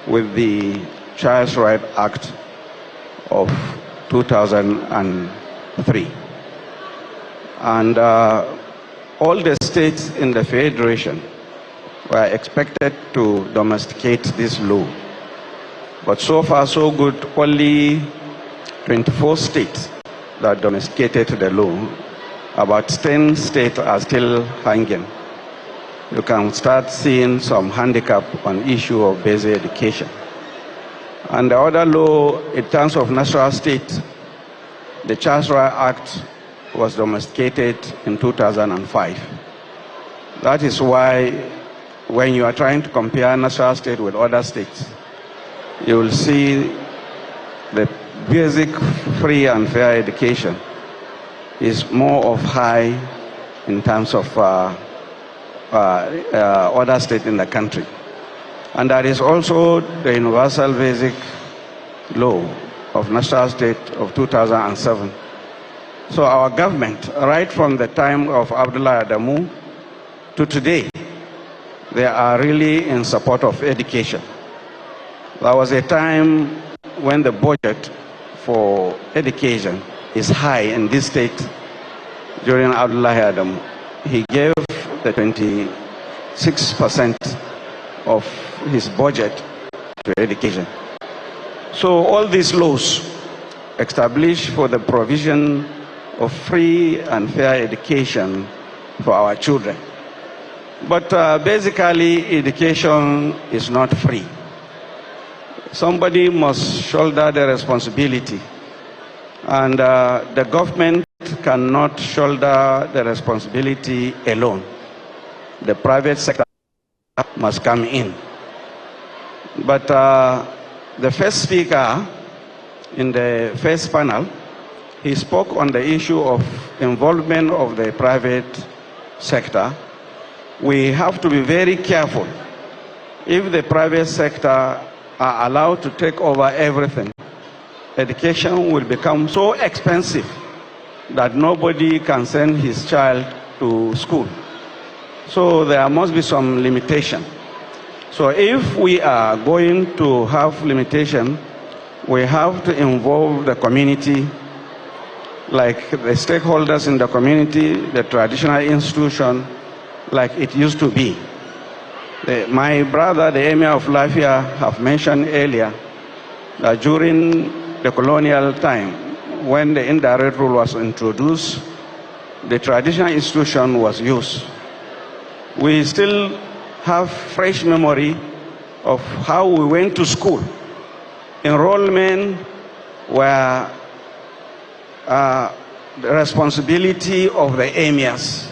with the Child Rights Act of 2003. And all the states in the Federation were expected to domesticate this law. But so far, so good, only 24 states that domesticated the law. About 10 states are still hanging. You can start seeing some handicap on issue of basic education. And the other law, in terms of national state, the Child Rights Act was domesticated in 2005. That is why when you are trying to compare national state with other states, you will see the basic free and fair education is more of high in terms of other states in the country. And there is also the Universal Basic Law of Nasarawa State of 2007. So our government, right from the time of Abdullah Adamu to today, they are really in support of education. There was a time when the budget for education is high in this state during Abdullah Adamu. He gave the 26% of his budget to education. So all these laws established for the provision of free and fair education for our children. But basically, education is not free. Somebody must shoulder the responsibility, and the government cannot shoulder the responsibility alone. The private sector must come in. But the first speaker in the first panel, he spoke on the issue of involvement of the private sector. We have to be very careful. If the private sector are allowed to take over everything, education will become so expensive that nobody can send his child to school. So there must be some limitation. So if we are going to have limitation, we have to involve the community, like the stakeholders in the community, the traditional institution, like it used to be. My brother, the Emir of Lafia, have mentioned earlier that during the colonial time, when the indirect rule was introduced, the traditional institution was used. We still have fresh memory of how we went to school. Enrollment were the responsibility of the emirs.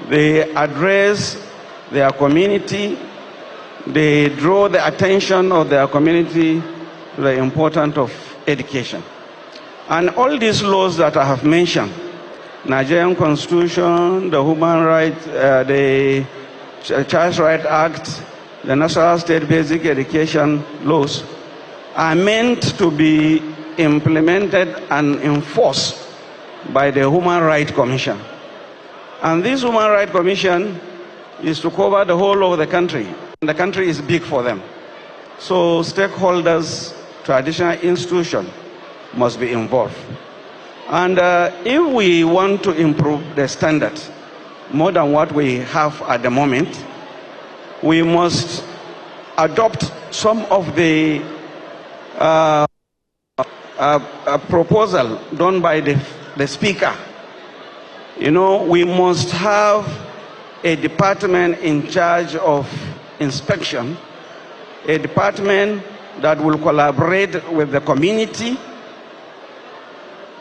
They address their community, they draw the attention of their community to the importance of education. And all these laws that I have mentioned, Nigerian Constitution, the Human Rights, the Child Rights Act, the National State Basic Education laws, are meant to be implemented and enforced by the Human Rights Commission. And this Human Rights Commission is to cover the whole of the country. And the country is big for them. So stakeholders, traditional institutions must be involved. And if we want to improve the standard more than what we have at the moment, we must adopt some of the proposal done by the speaker. You know, we must have a department in charge of inspection, a department that will collaborate with the community,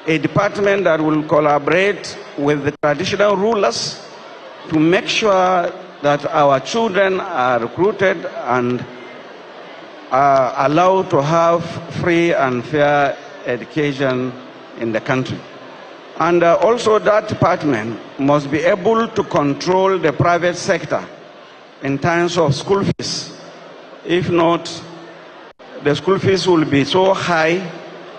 a department that will collaborate with the traditional rulers to make sure that our children are recruited and are allowed to have free and fair education in the country. And also that department must be able to control the private sector in terms of school fees. If not, the school fees will be so high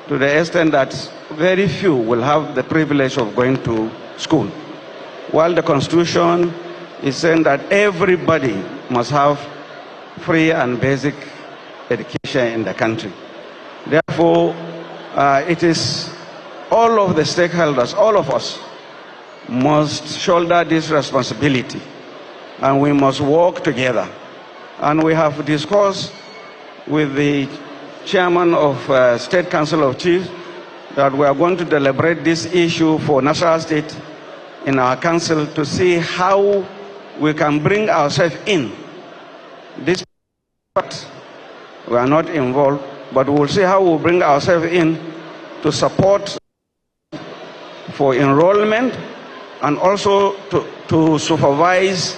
to the extent that very few will have the privilege of going to school. While the Constitution is saying that everybody must have free and basic education in the country. Therefore, it is all of the stakeholders, all of us, must shoulder this responsibility, and we must work together. And we have discussed with the chairman of State Council of Chiefs that we are going to deliberate this issue for Nasarawa State in our council to see how we can bring ourselves in. This part, we are not involved, but we will see how we bring ourselves in to support for enrollment and also to supervise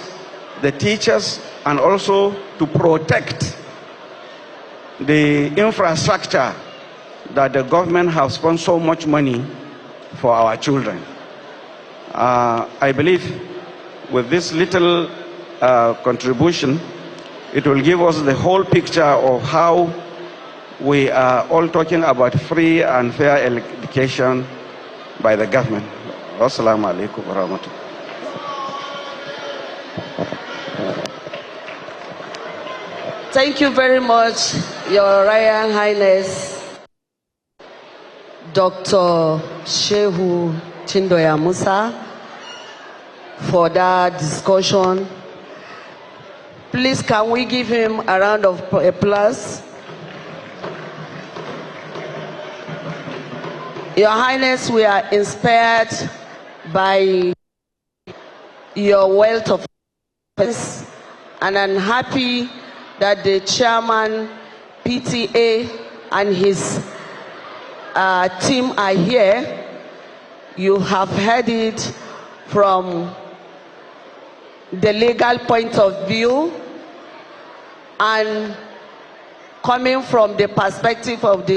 the teachers and also to protect the infrastructure that the government has spent so much money for our children. I believe with this little contribution, It will give us the whole picture of how we are all talking about free and fair education by the government. Wassalamu alaikum warahmatullahi. Thank you very much, Your Royal Highness, Dr. Shehu Chindoya Musa, for that discussion. Please, can we give him a round of applause? Your Highness, we are inspired by your wealth of experience, and I'm happy that the chairman, PTA, and his team are here. You have heard it from the legal point of view and coming from the perspective of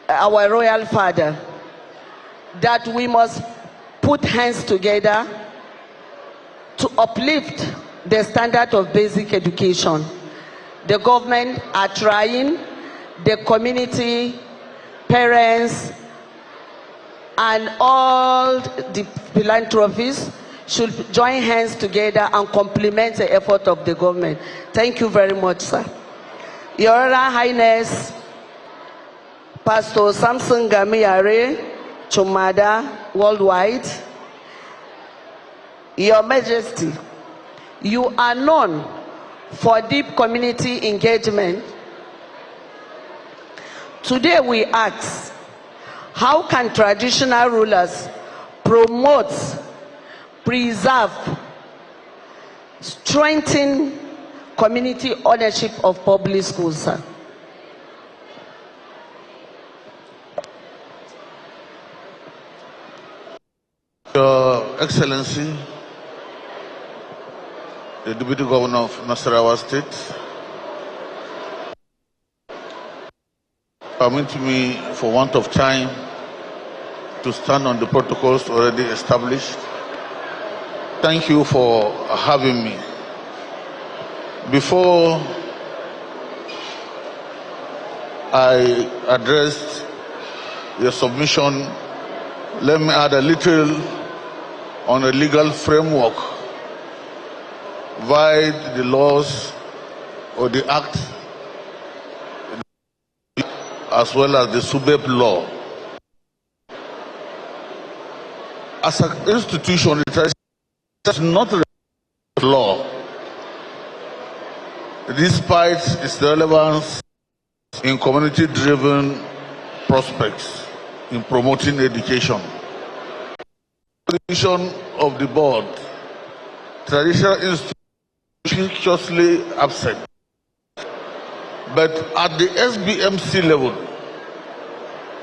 our royal father, that we must put hands together to uplift the standard of basic education. The government are trying, the community, parents, and all the philanthropists should join hands together and complement the effort of the government. Thank you very much, sir. Your Royal Highness, Pastor Samson Gamiyare, Chumada, Worldwide, Your Majesty, you are known for deep community engagement. Today we ask, how can traditional rulers promote, preserve, strengthen community ownership of public schools, sir? Your Excellency, the Deputy Governor of Nasarawa State, permit me, for want of time, to stand on the protocols already established. Thank you for having me. Before I address your submission, let me add a little on a legal framework via the laws or the act, as well as the SUBEP law. As an institution, it is not a law, despite its relevance in community-driven prospects in promoting education. The position of the board, traditional institutionally absent. But at the SBMC level,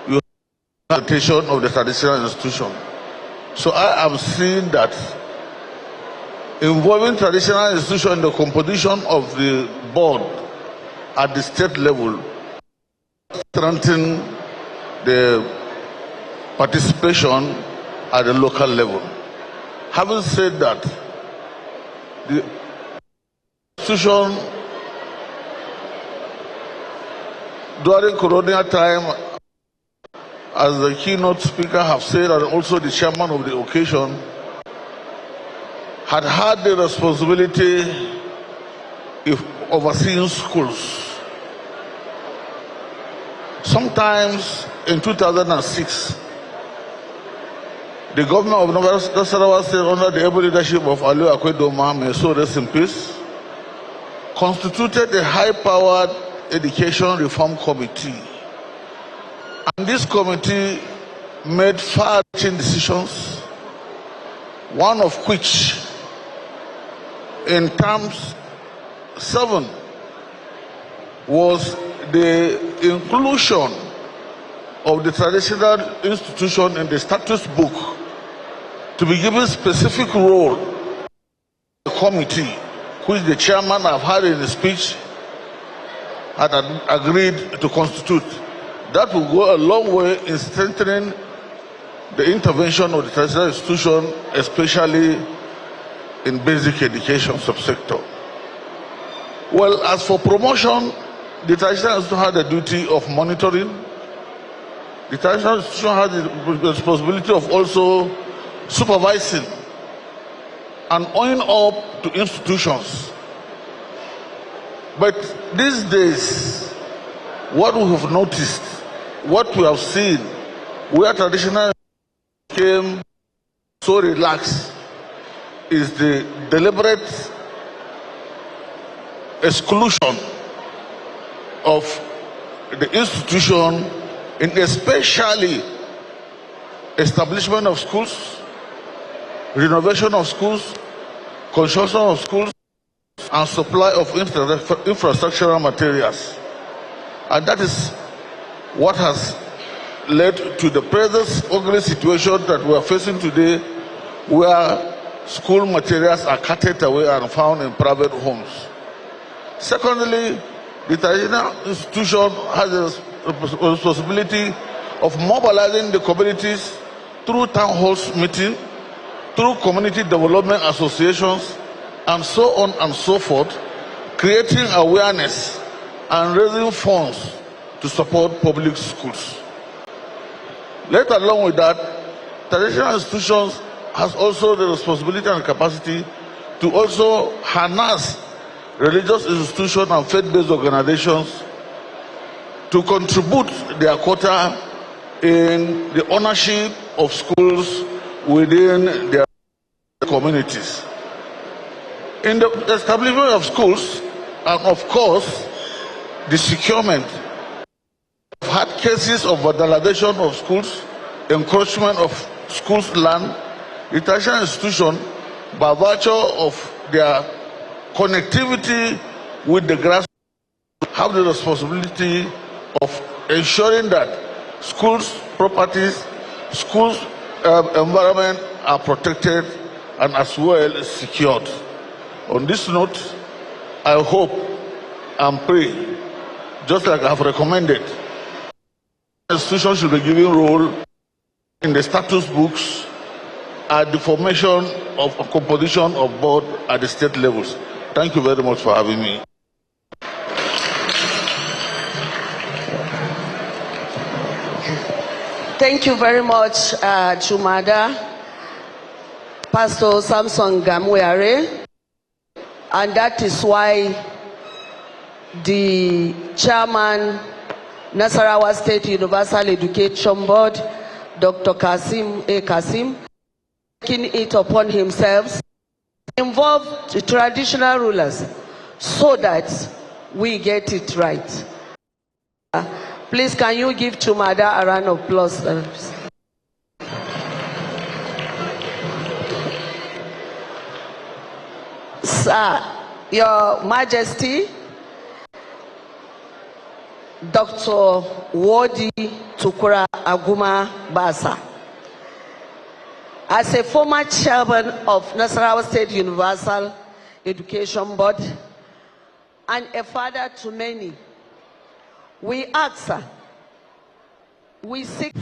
you have the attention of the traditional institution. So I am seeing that involving traditional institution in the composition of the board at the state level strengthen the participation at the local level. Having said that, the institution during colonial time, as the keynote speaker have said, and also the chairman of the occasion, had the responsibility of overseeing schools. Sometimes in 2006, the governor of Nasarawa State, under the able leadership of Ali Akwedoma, may so rest in peace, constituted a high-powered education reform committee. And this committee made far-reaching decisions, one of which, in terms 7, was the inclusion of the traditional institution in the status book to be given specific role. The committee, which the chairman have had in his speech, had agreed to constitute. That will go a long way in strengthening the intervention of the traditional institution, especially in basic education subsector. Well, as for promotion, the traditional institution had the duty of monitoring. The traditional institution had the responsibility of also supervising and owing up to institutions. But these days, what we have noticed, what we have seen, where traditional became so relaxed, is the deliberate exclusion of the institution in especially establishment of schools, renovation of schools, construction of schools, and supply of infrastructural materials. And that is what has led to the present ugly situation that we are facing today, where school materials are carted away and found in private homes. Secondly, the traditional institution has a responsibility of mobilizing the communities through town halls meetings, through community development associations, and so on and so forth, creating awareness and raising funds to support public schools. Let alone with that, traditional institutions has also the responsibility and capacity to also harness religious institutions and faith-based organizations to contribute their quota in the ownership of schools within their communities. In the establishment of schools, and of course, the securement of hard cases of vandalization of schools, encroachment of schools' land, the traditional institution, by virtue of their connectivity with the grassroots, have the responsibility of ensuring that schools' properties, schools' environment are protected and as well secured. On this note, I hope and pray, just like I have recommended, institutions should be given role in the status books at the formation of a composition of board at the state levels. Thank you very much for having me. Thank you very much, Chumada, Pastor Samson Gamweare. And that is why the chairman, Nasarawa State Universal Education Board, Dr. Kasim A. Kasim, taking it upon himself, involve the traditional rulers so that we get it right. Please, can you give Chumada a round of applause? Sir, Your Majesty, Dr. Wodi Tukura Aguma Basa, as a former chairman of Nasarawa State Universal Education Board and a father to many, we ask, we seek